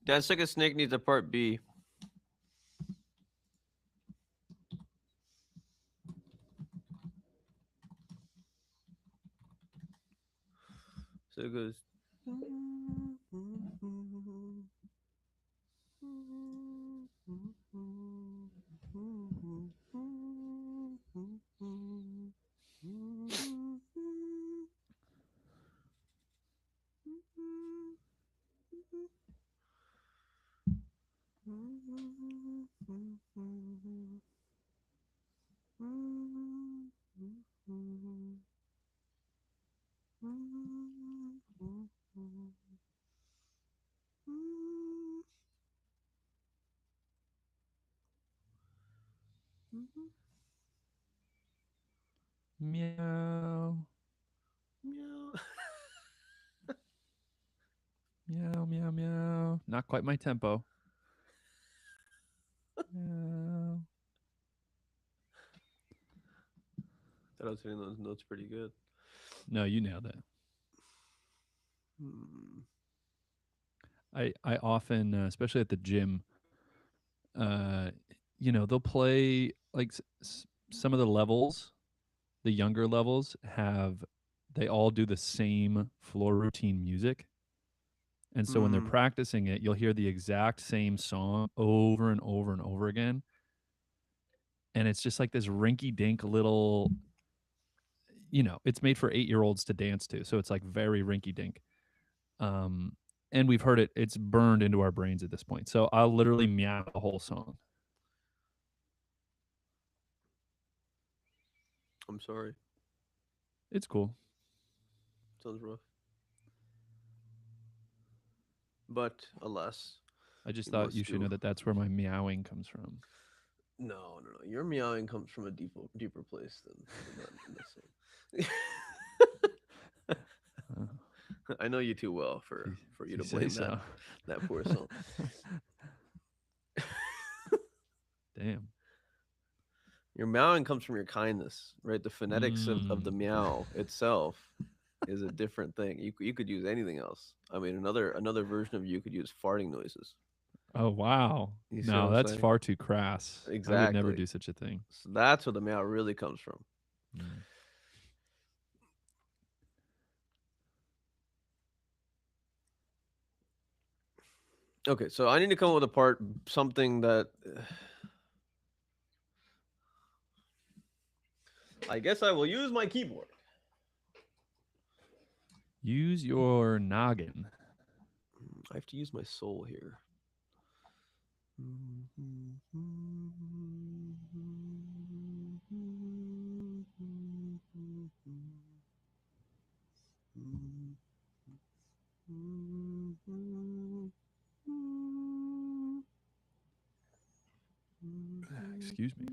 B: Dance Like a Snake needs a part B. So it goes.
A: Meow.
B: Meow.
A: Meow, meow, meow. Not quite my tempo. Meow.
B: Thought I was hitting those notes pretty good.
A: No, you nailed it.
B: Hmm.
A: I often, especially at the gym, uh, they'll play like some of the levels, the younger levels they all do the same floor routine music. And so when they're
B: Mm.
A: practicing it, you'll hear the exact same song over and over and over again. And it's just like this rinky dink little, it's made for 8-year-olds to dance to. So it's like very rinky dink. Um, and we've heard it's burned into our brains at this point. So I'll literally meow the whole song.
B: I'm sorry.
A: It's cool.
B: Sounds rough. But alas,
A: I just
B: we
A: thought you
B: must
A: should
B: do.
A: know that that's where my meowing comes from.
B: No, no, no. Your meowing comes from a deeper place than that.
A: Uh,
B: I know you too well
A: if
B: for you
A: you
B: to
A: say
B: blame
A: so.
B: that poor soul.
A: Damn.
B: Your meowing comes from your kindness, right? The phonetics of the
A: Mm.
B: meow itself is a different thing. You could use anything else. I mean, another version of you could use farting noises.
A: Oh wow.
B: You see what
A: No,
B: I'm
A: that's
B: saying?
A: far too crass. I would never
B: Exactly.
A: do such a thing.
B: So that's where the meow really comes from.
A: Mm.
B: Okay, so I need to come up with a part, something that I guess I will use my keyboard.
A: Use your noggin.
B: I have to use my soul here.
A: Excuse me.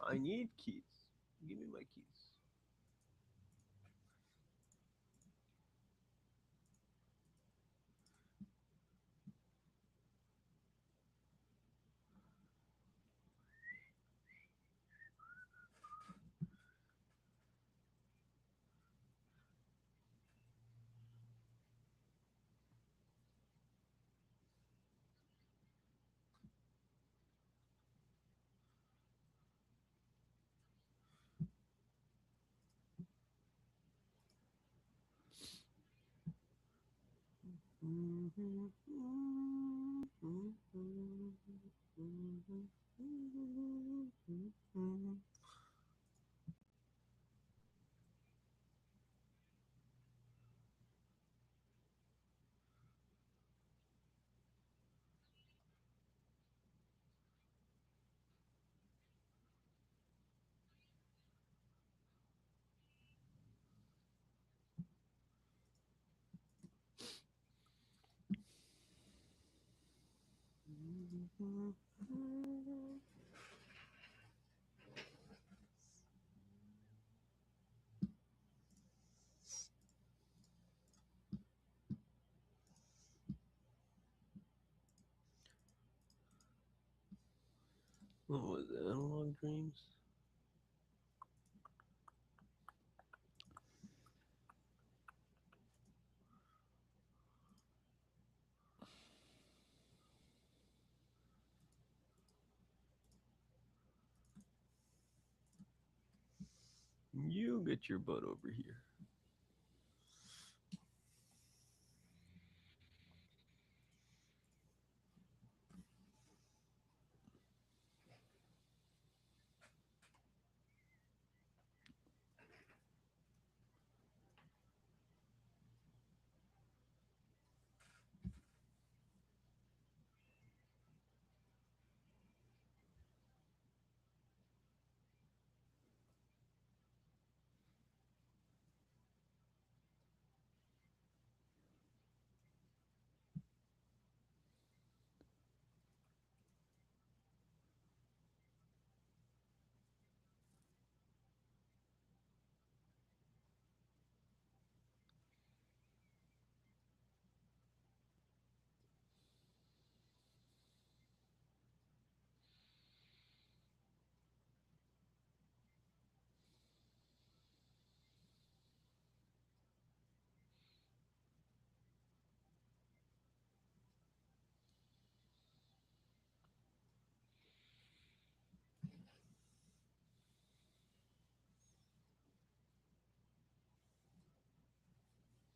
B: I need keys. Give me my keys. What was it? Analog Dreams? You get your butt over here.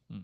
A: Hmm.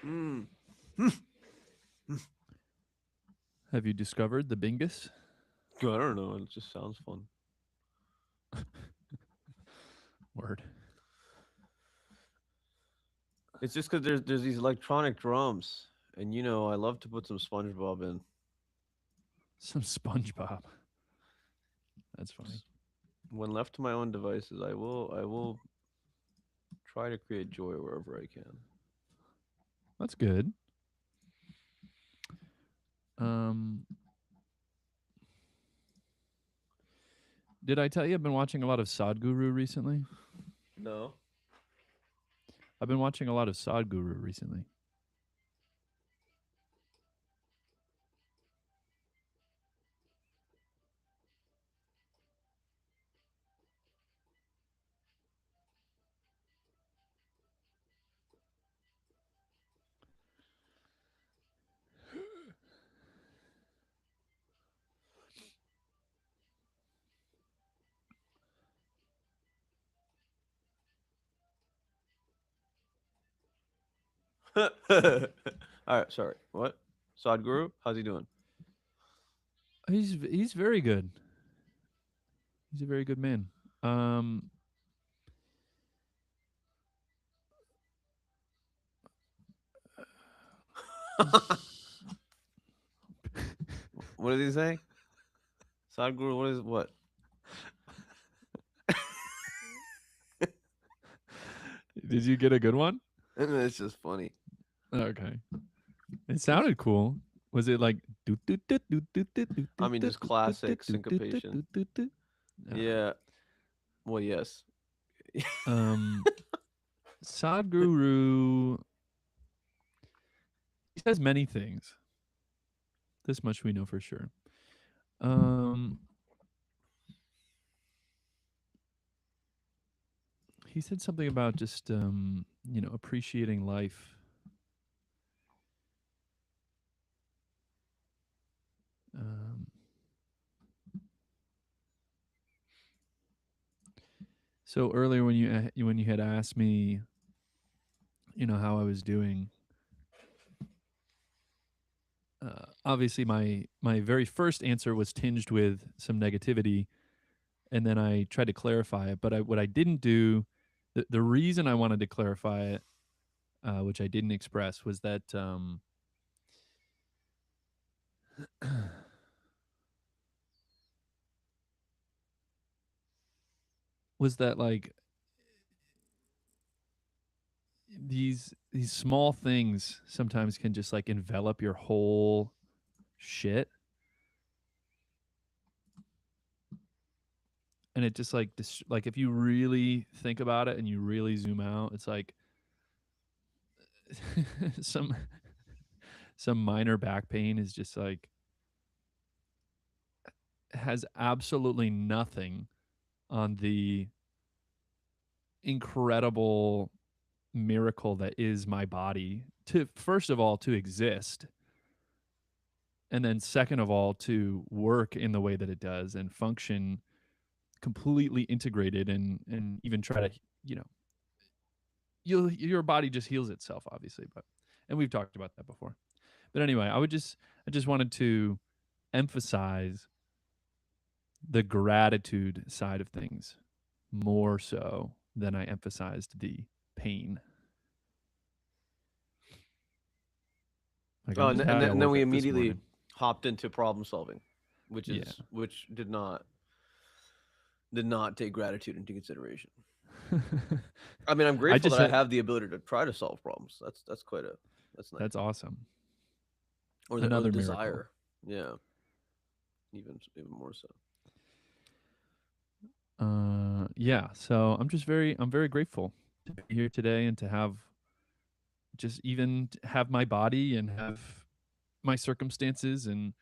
B: Mm.
A: Have you discovered the Bingus?
B: I don't know. It just sounds fun.
A: Word.
B: It's just because there's these electronic drums, and I love to put some SpongeBob in.
A: Some SpongeBob. That's funny.
B: When left to my own devices, I will try to create joy wherever I can.
A: That's good. Um, did I tell you I've been watching a lot of Sadhguru recently?
B: No.
A: I've been watching a lot of Sadhguru recently.
B: All right, sorry. What? Sadhguru? How's he doing?
A: He's very good. He's a very good man. Um,
B: What did he say? Sadhguru, what is what?
A: did you get a good one?
B: It's just funny.
A: Okay. It sounded cool. Was it like
B: I mean, just classic syncopation.
A: No.
B: Yeah. Well, yes.
A: Sadhguru, he says many things. This much we know for sure. He said something about just appreciating life. So earlier when you had asked me, how I was doing, obviously my very first answer was tinged with some negativity, and then I tried to clarify it. But what I didn't do, the reason I wanted to clarify it, which I didn't express, was that like these small things sometimes can just like envelop your whole shit, and it just like like if you really think about it and you really zoom out, it's like some minor back pain is just like has absolutely nothing on the incredible miracle that is my body, to first of all to exist, and then second of all to work in the way that it does and function completely integrated, and even try to your body just heals itself, obviously, and we've talked about that before. But anyway, I just wanted to emphasize the gratitude side of things more so than I emphasized the pain. Like I'm just happy I
B: and then
A: woke
B: we
A: up this
B: immediately
A: morning.
B: hopped into problem solving, which
A: Yeah.
B: did not take gratitude into consideration. I mean, I'm grateful that I have the ability to try to solve problems. That's nice.
A: That's awesome.
B: Or
A: Another
B: the
A: miracle.
B: desire. Yeah. Even more so.
A: Yeah. So I'm very grateful to be here today and to have have my body and have my circumstances, and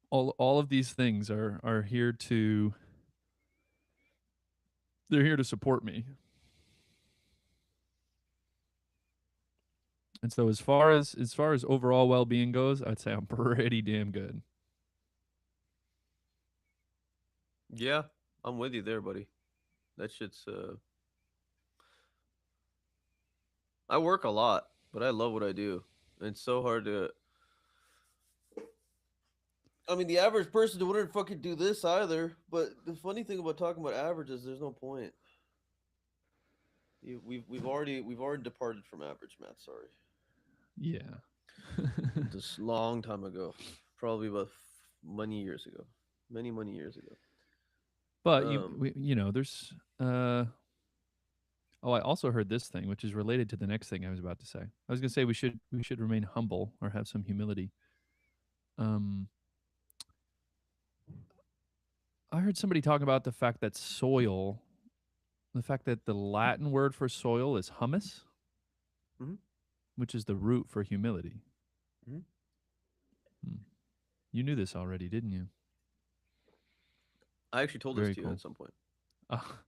A: all of these things are here to they're here to support me. And so as far as overall well-being goes, I'd say I'm pretty damn good.
B: Yeah, I'm with you there, buddy. That shit's I work a lot. but I love what I do. It's so hard to. I mean, the average person wouldn't fucking do this either. But the funny thing about talking about averages, there's no point. We've already departed from average, Matt. Sorry.
A: Yeah.
B: This long time ago, probably about many years ago, many years ago.
A: But
B: Um,
A: there's oh, I also heard this thing, which is related to the next thing I was about to say. I was going to say we should remain humble or have some humility. Um, I heard somebody talk about the fact that the fact that the Latin word for soil is humus,
B: Mhm.
A: which is the root for humility.
B: Mhm.
A: Hmm. You knew this already, didn't you?
B: I actually told this
A: Very
B: to you
A: cool.
B: at some point.
A: Oh,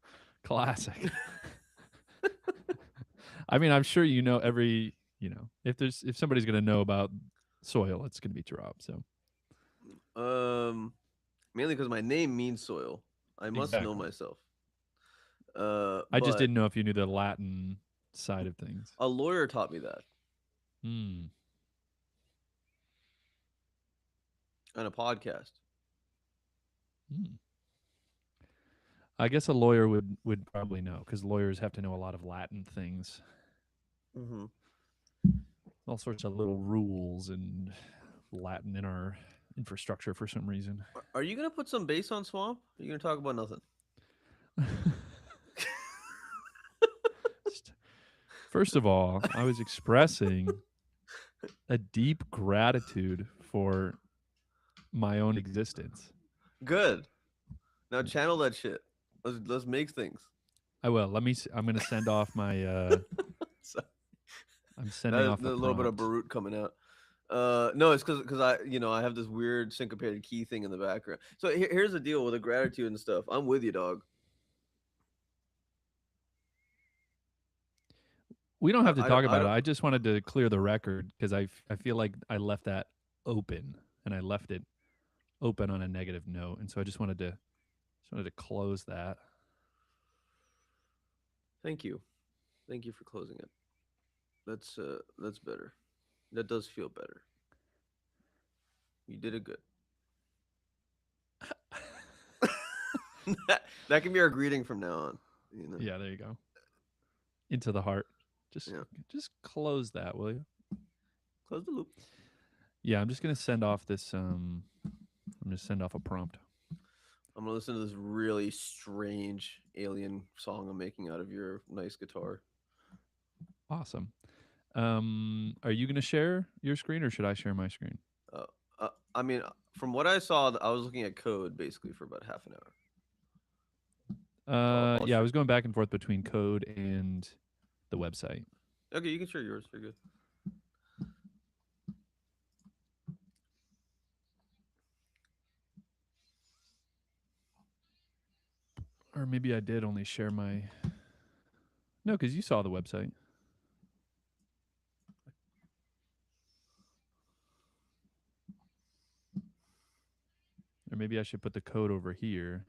A: classic. I mean, I'm sure you know if somebody's going to know about soil, it's going to be Tarab. So
B: Um, Mainly because my name means soil. I must know
A: exactly.
B: myself.
A: I just
B: But
A: didn't know if you knew the Latin side of things.
B: a lawyer taught me that
A: Hmm.
B: on a podcast.
A: Hmm. I guess a lawyer would probably know because lawyers have to know a lot of Latin things,
B: Mm-hmm.
A: all sorts of little rules and Latin in our infrastructure for some reason.
B: Are you gonna put some bass on Swamp? Are you gonna talk about nothing?
A: First of all, I was expressing a deep gratitude for my own existence.
B: Good. Now channel that shit. Let's make things.
A: I will. I'm going to send off my.
B: So,
A: I'm sending
B: that
A: off
B: is
A: a
B: a little bit of
A: prompt.
B: Barut coming out. No, it's because I have this weird syncopated key thing in the background. So here's the deal with the gratitude and stuff. I'm with you, dog.
A: We don't have to talk
B: I
A: about it.
B: don't.
A: I just wanted to clear the record because I feel like I left that open and I left it open on a negative note, and so I just wanted to close that.
B: Thank you for closing it. That's better. That does feel better. You did it good. that can be our greeting from now on. You know.
A: Yeah, there you go. Into the heart. Just
B: Yeah.
A: just close that, will you?
B: Close the loop.
A: Yeah, I'm just gonna send off this. I'm gonna send off a prompt.
B: I'm gonna listen to this really strange alien song I'm making out of your nice guitar.
A: Awesome. Are you gonna share your screen or should I share my screen?
B: Uh, I mean, from what I saw, I was looking at code basically for about half an hour. I'll
A: Yeah, I was going back and forth between code and the website.
B: Okay, you can share yours. You're good.
A: Or maybe I did only share my. No, because you saw the website. Or maybe I should put the code over here.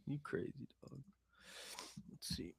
B: You crazy dog. Let's see.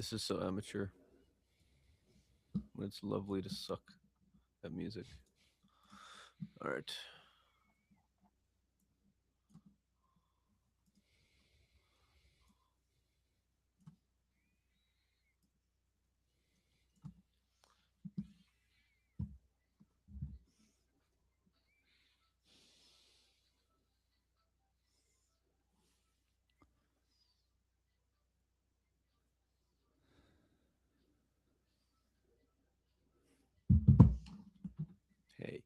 B: This is so amateur. But it's lovely to suck at music. All right. Hey.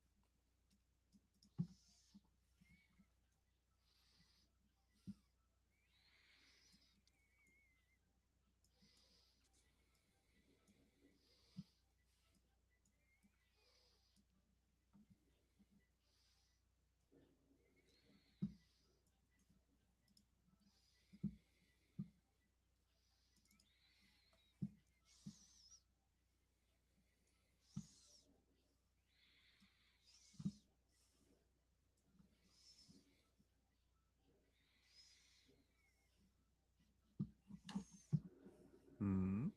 B: Hmm.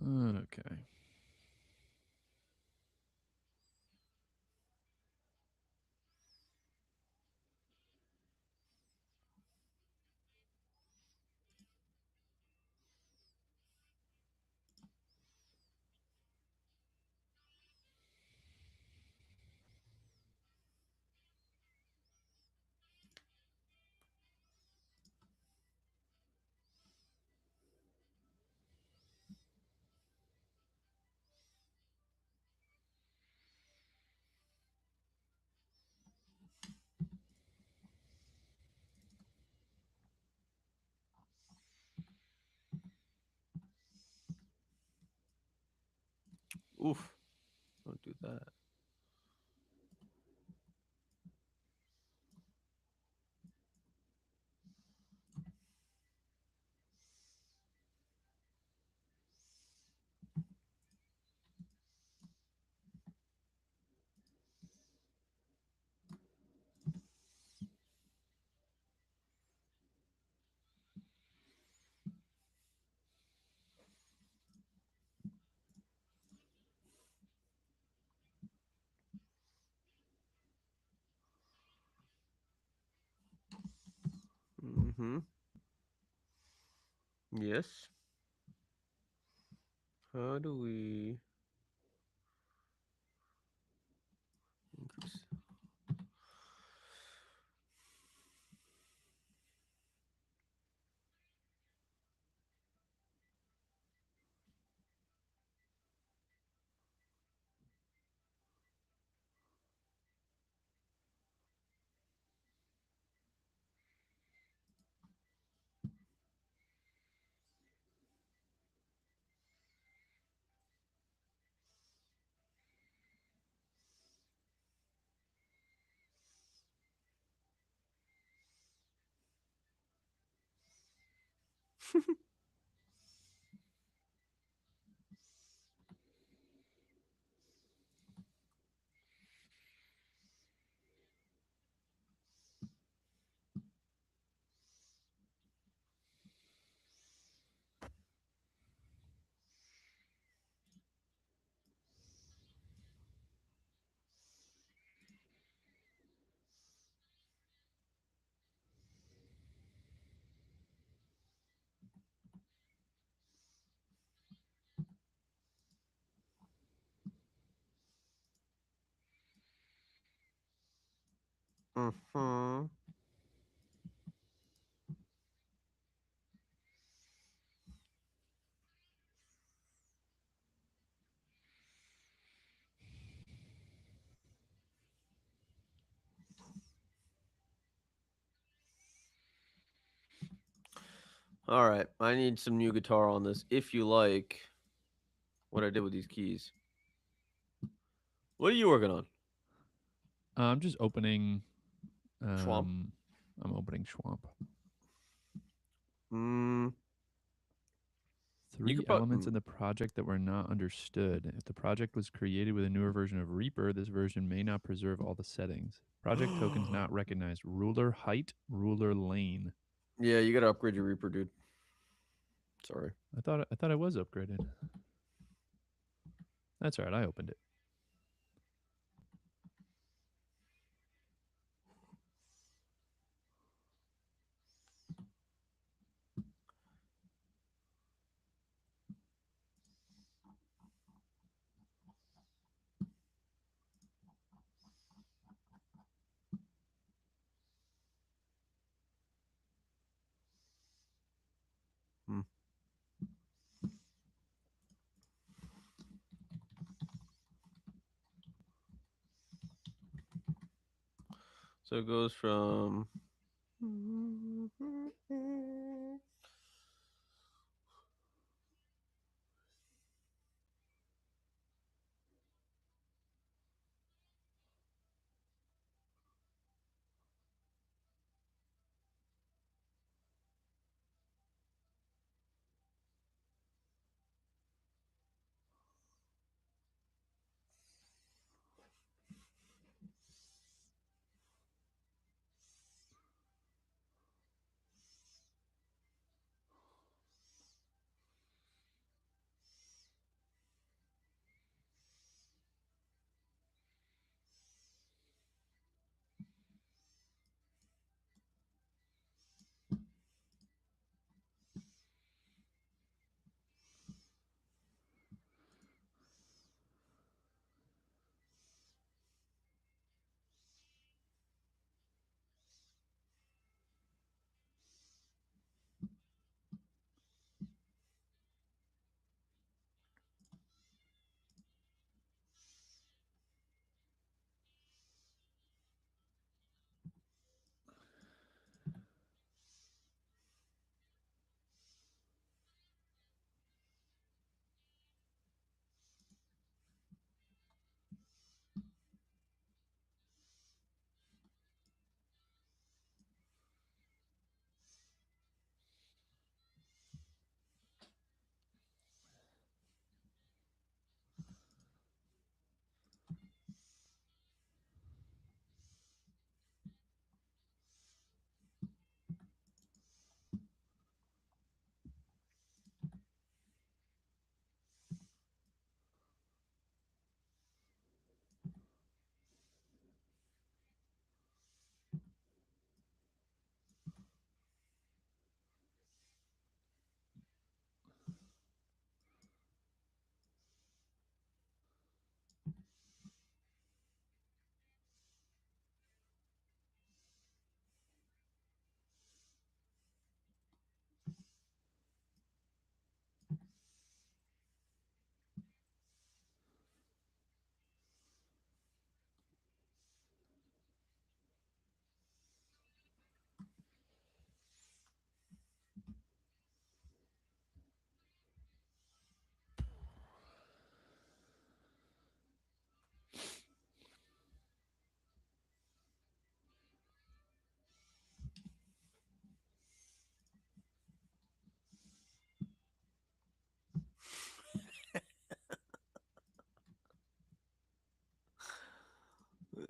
A: Okay.
B: Oof. Don't do that. Mm-hmm. Yes. How do we increase? Mm-hmm. All right, I need some new guitar on this. If you like what I did with these keys, what are you working on?
A: I'm just opening.
B: Schwamp.
A: Um, I'm opening Schwamp.
B: Mm, you
A: Three
B: could probably.
A: elements in the project that were not understood. If the project was created with a newer version of Reaper, this version may not preserve all the settings. Project tokens not recognized. Ruler height, ruler lane.
B: Yeah, you gotta upgrade your Reaper, dude. Sorry.
A: I thought it was upgraded. That's all right. I opened it.
B: Hmm. So it goes from.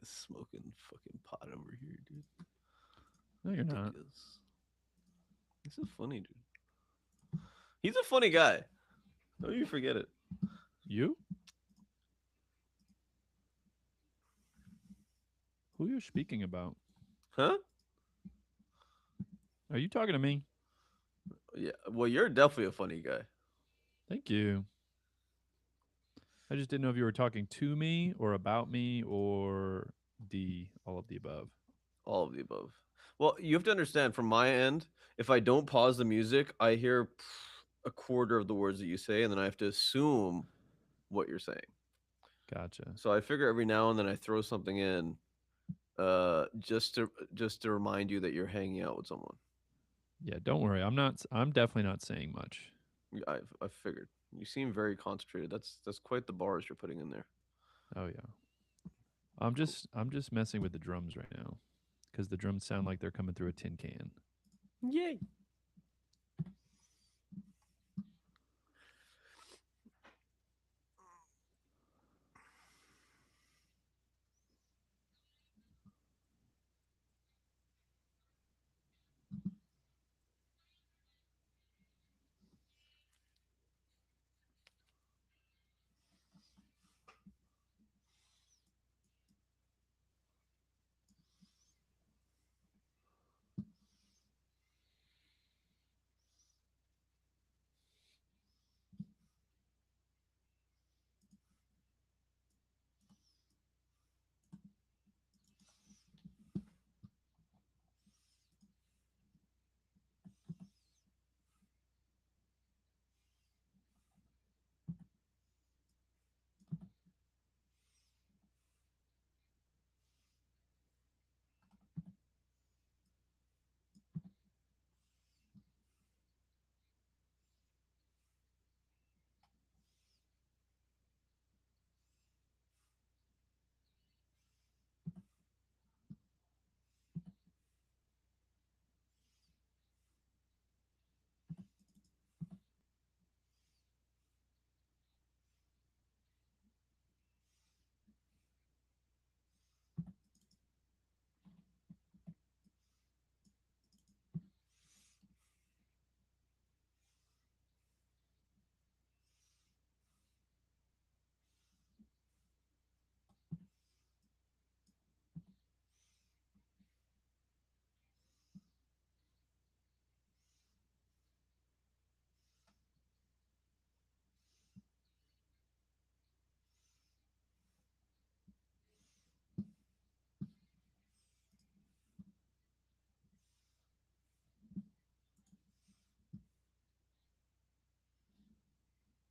B: Smoking fucking pot over here, dude.
A: No, you're not.
B: Ridiculous. This is funny, dude. He's a funny guy. Don't you forget it.
A: You? Who you're speaking about?
B: Huh?
A: Are you talking to me?
B: Yeah. Well, you're definitely a funny guy.
A: Thank you. I just didn't know if you were talking to me or about me or all of the above.
B: All of the above. Well, you have to understand from my end, if I don't pause the music, I hear a quarter of the words that you say, and then I have to assume what you're saying.
A: Gotcha.
B: So I figure every now and then I throw something in, just to remind you that you're hanging out with someone.
A: Yeah, don't worry. I'm definitely not saying much.
B: Yeah, I figured. You seem very concentrated. That's quite the bars you're putting in there.
A: Oh yeah. I'm just messing with the drums right now cuz the drums sound like they're coming through a tin can.
B: Yay!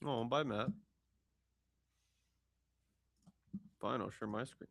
B: Oh, bye, Matt. Fine, I'll share my screen.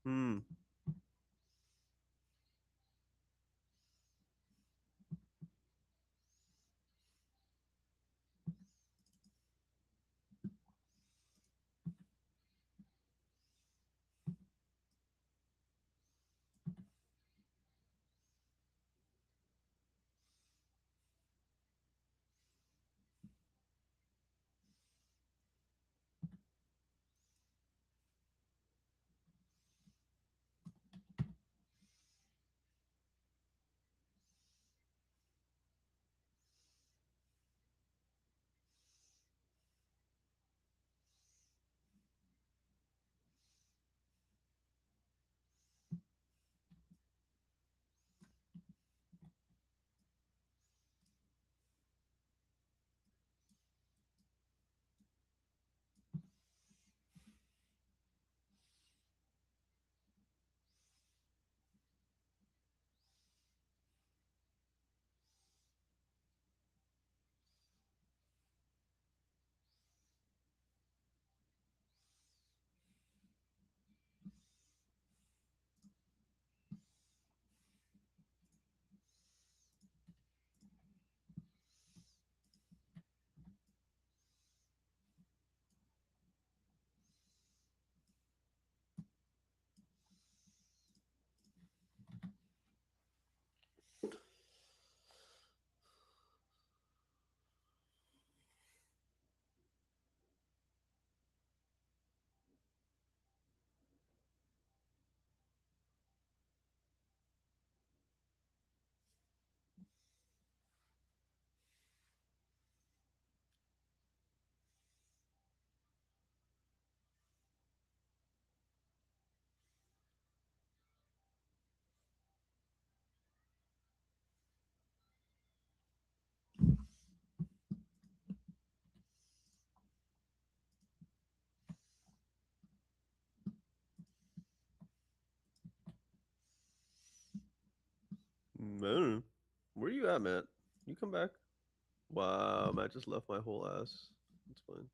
B: Hmm. Man, where you at, Matt? You come back. Wow, Matt just left my whole ass. It's fine.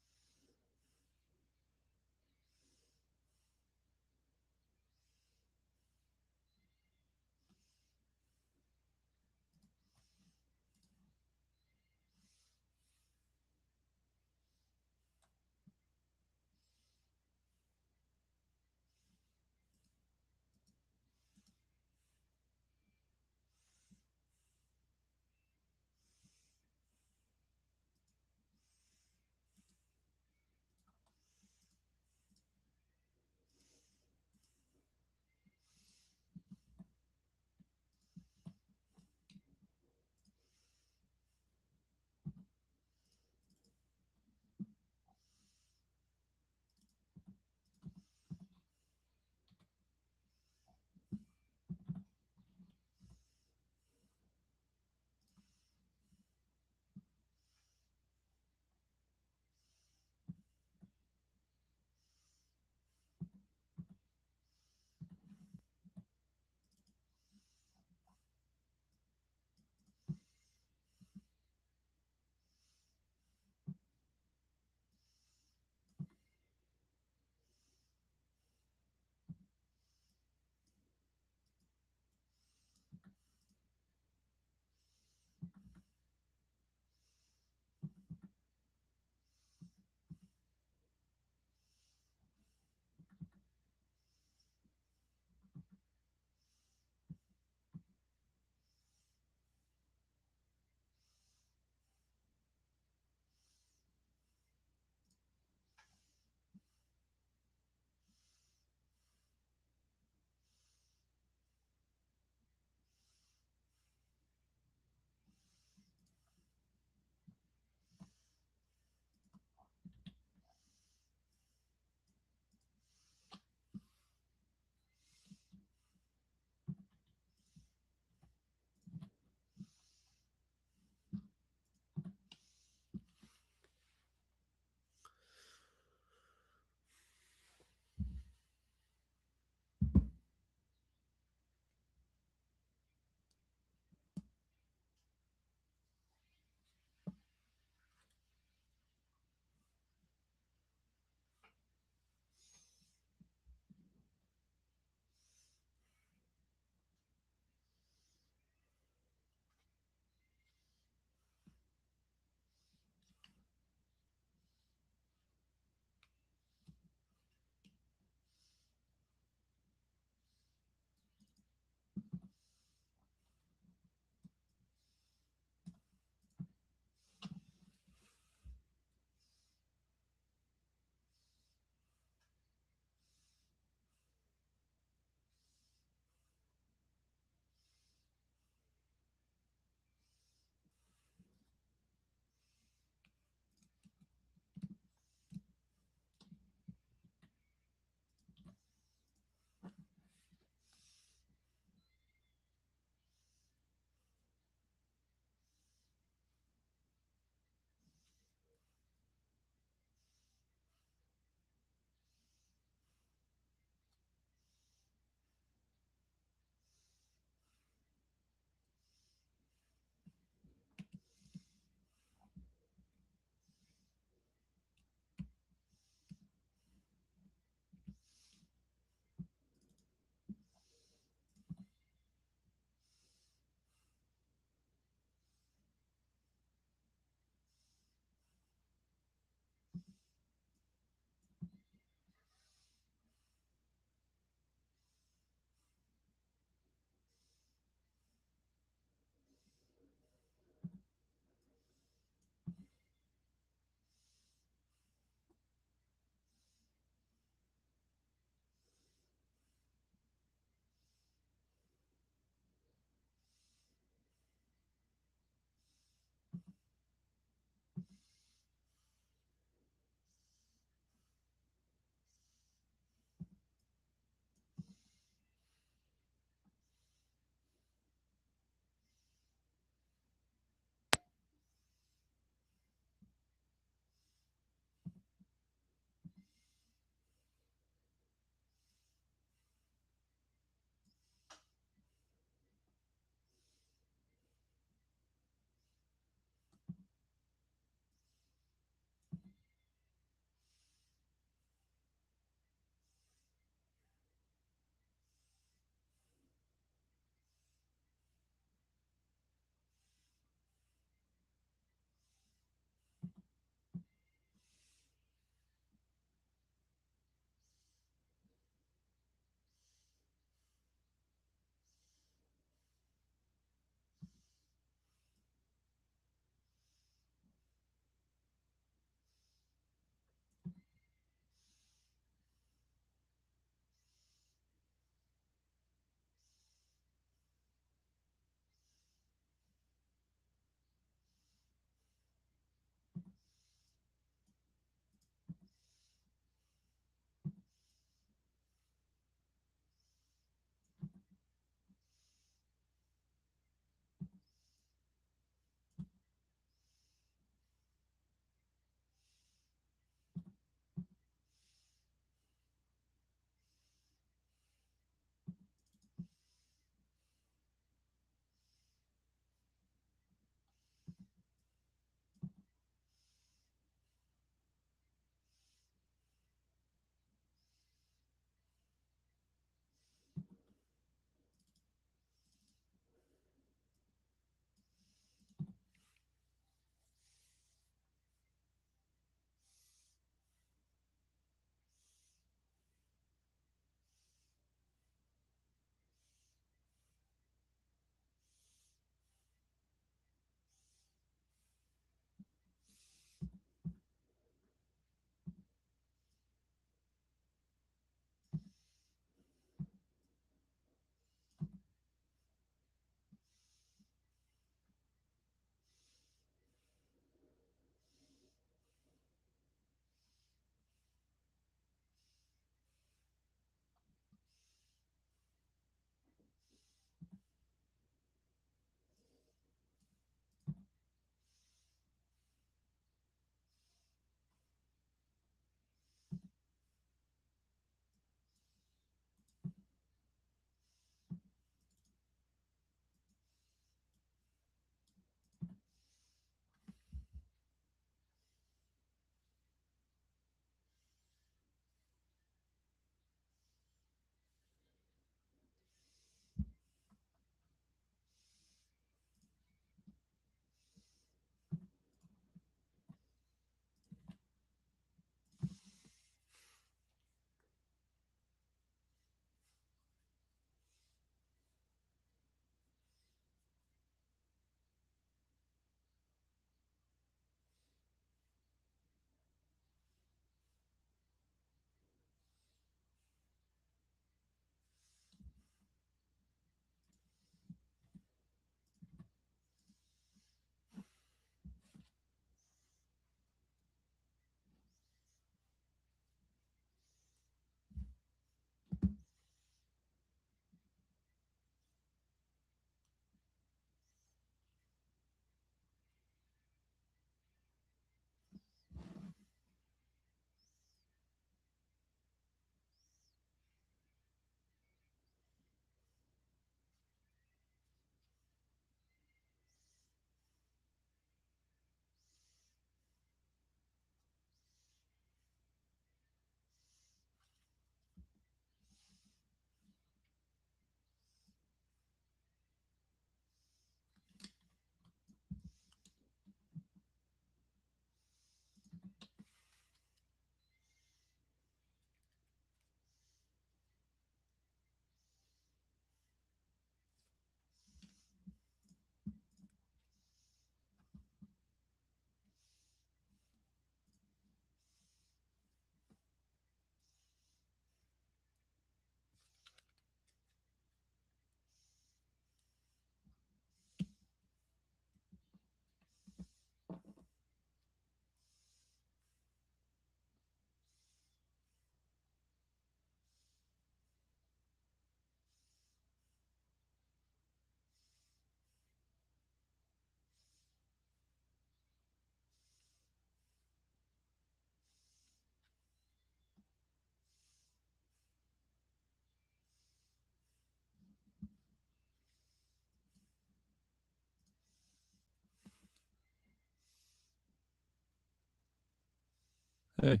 A: Hey.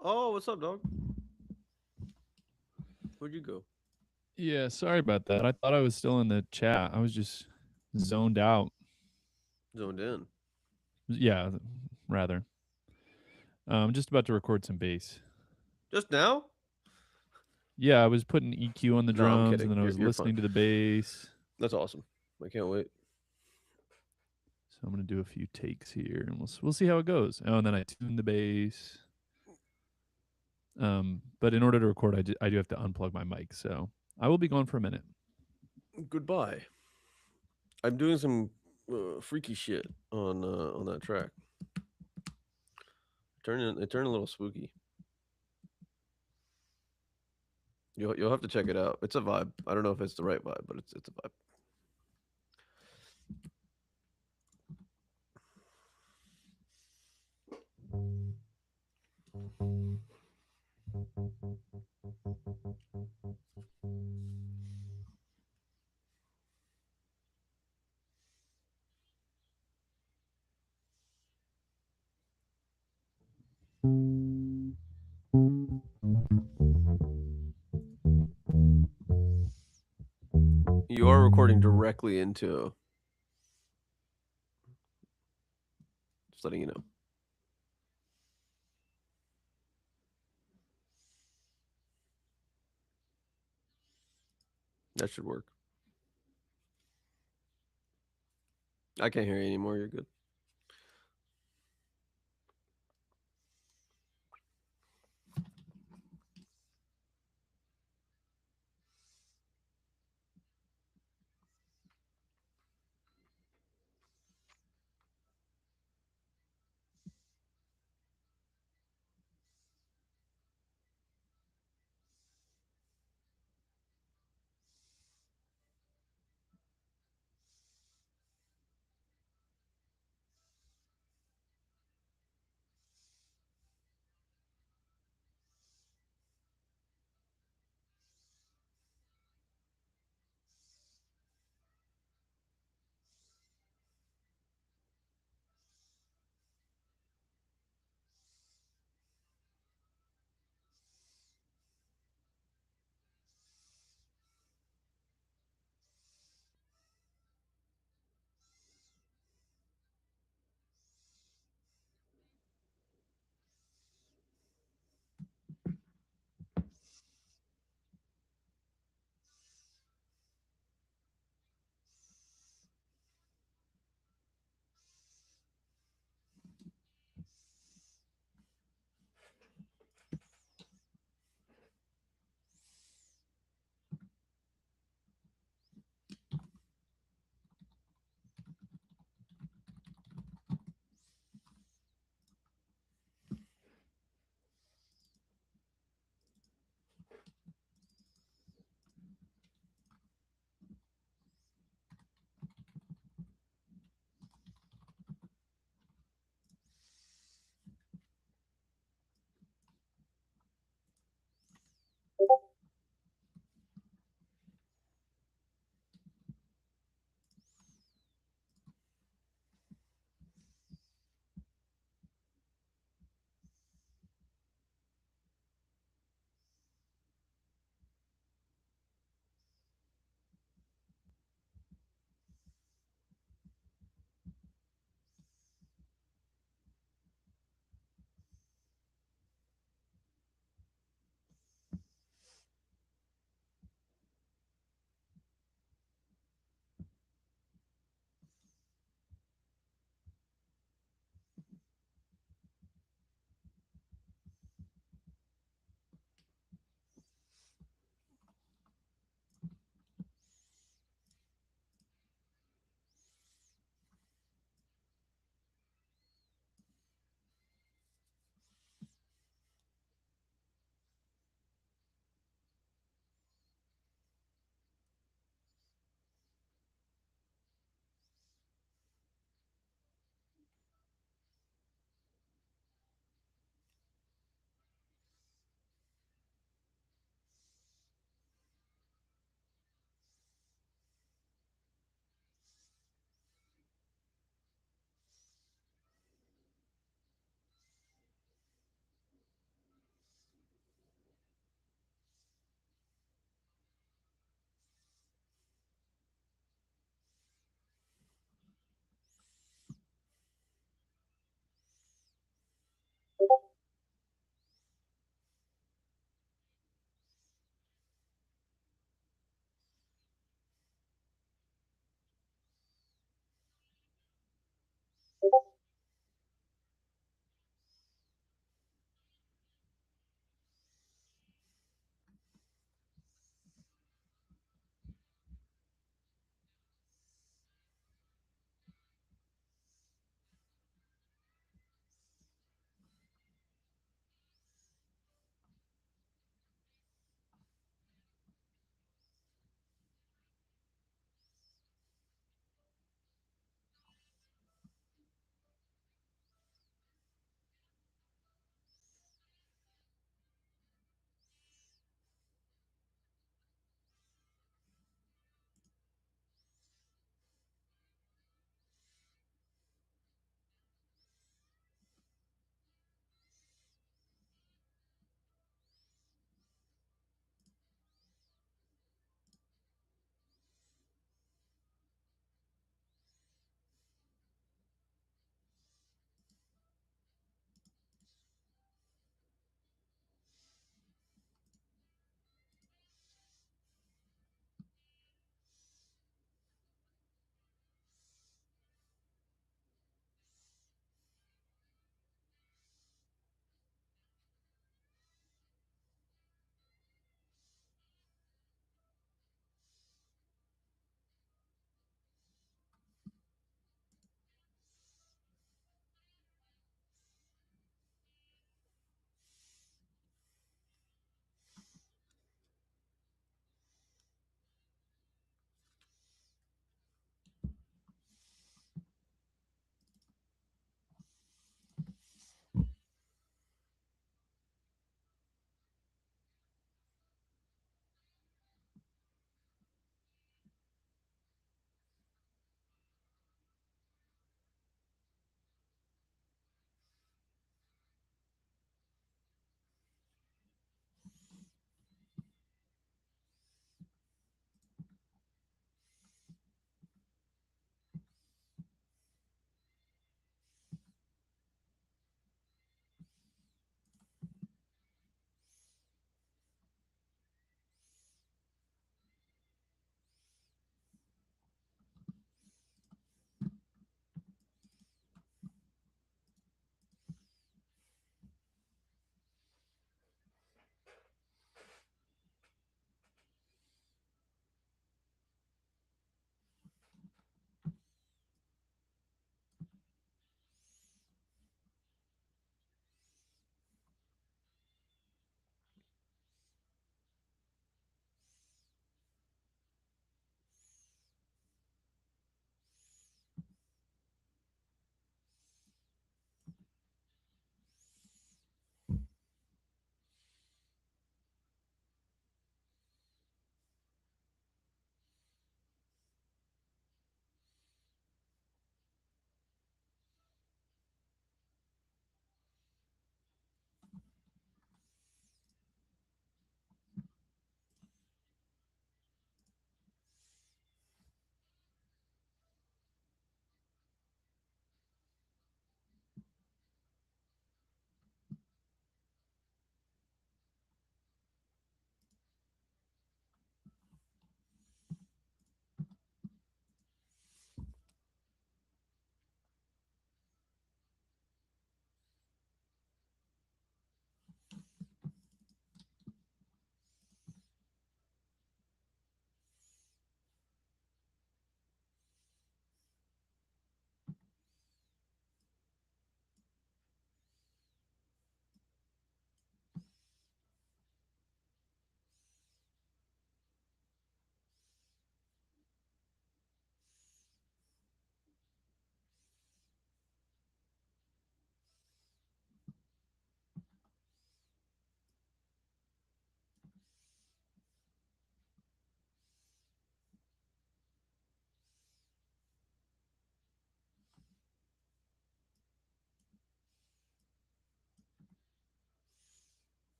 B: Oh, what's up, dog? Where'd you go?
A: Yeah, sorry about that. I thought I was still in the chat. I was just zoned out.
B: Zoned in.
A: Yeah, rather. I'm just about to record some bass.
B: Just now?
A: Yeah, I was putting EQ on the
B: No, I'm
A: drums and
B: kidding.
A: then I was
B: You're fine.
A: listening to the bass.
B: That's awesome. I can't wait.
A: So I'm gonna do a few takes here and we'll see how it goes. Oh, and then I tune the bass. But in order to record, I do have to unplug my mic. So I will be gone for a minute.
B: Goodbye. I'm doing some freaky shit on that track. It turned a little spooky. You'll have to check it out. It's a vibe. I don't know if it's the right vibe, but it's a vibe. You are recording directly into. Just letting you know. That should work. I can't hear you anymore. You're good.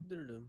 B: Doo-doo-doo.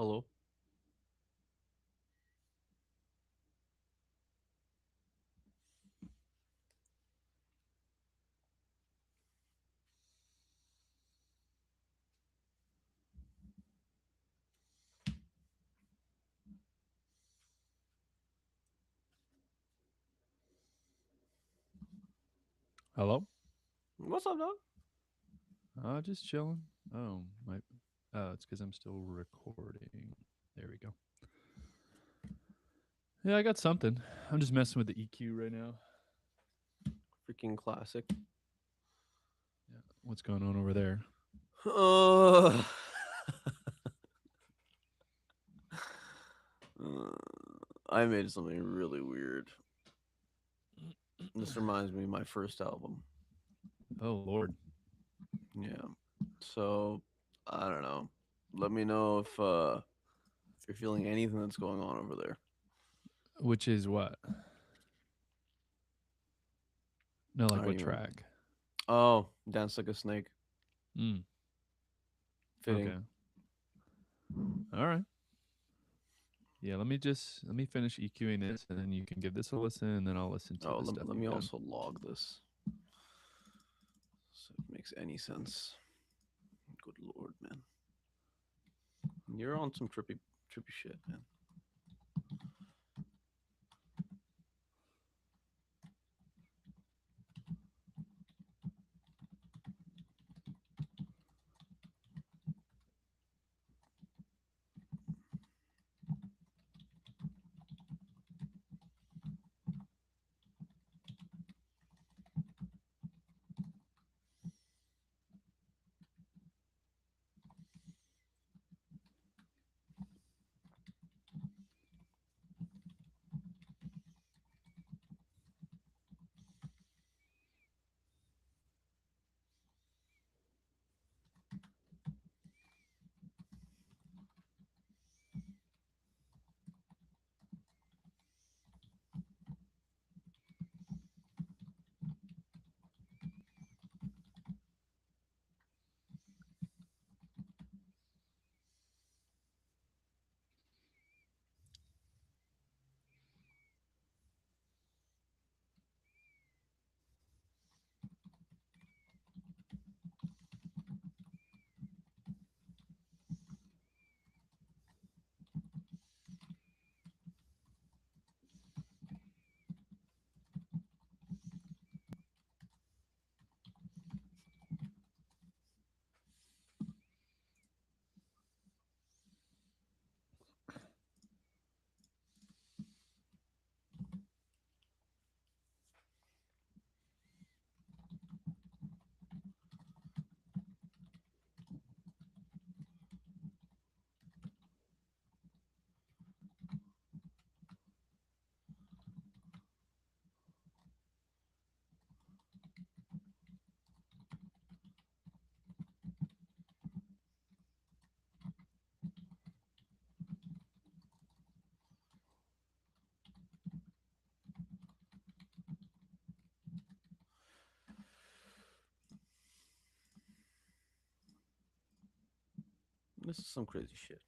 B: Hello.
A: Hello?
B: What's up, dog?
A: Just chilling. Oh, my. Oh, it's because I'm still recording. There we go. Yeah, I got something. I'm just messing with the EQ right now.
B: Freaking classic.
A: Yeah. What's going on over there?
B: Uh, I made something really weird. This reminds me of my first album.
A: Oh, Lord.
B: Yeah. So I don't know. Let me know if you're feeling anything that's going on over there.
A: Which is what? No, like
B: Are
A: what
B: you?
A: track?
B: Oh, dance like a snake.
A: Mm,
B: Fitting.
A: okay. All right. Yeah, let me finish EQing this, and then you can give this a listen, and then I'll listen to
B: Oh,
A: the stuff
B: let
A: you've
B: me
A: done.
B: also log this. So it makes any sense. Good lord, man. You're on some trippy shit, man. This is some crazy shit.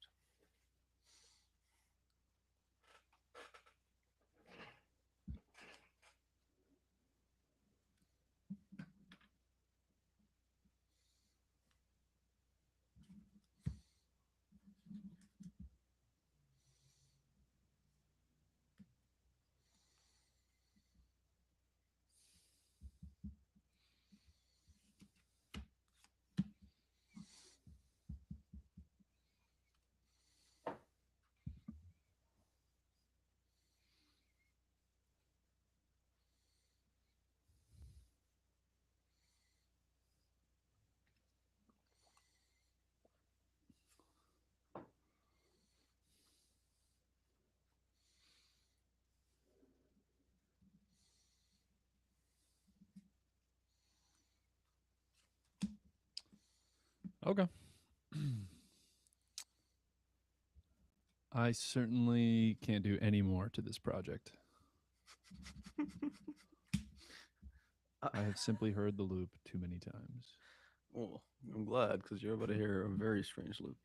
A: Okay. I certainly can't do any more to this project. I have simply heard the loop too many times.
B: Well, I'm glad because you're about to hear a very strange loop.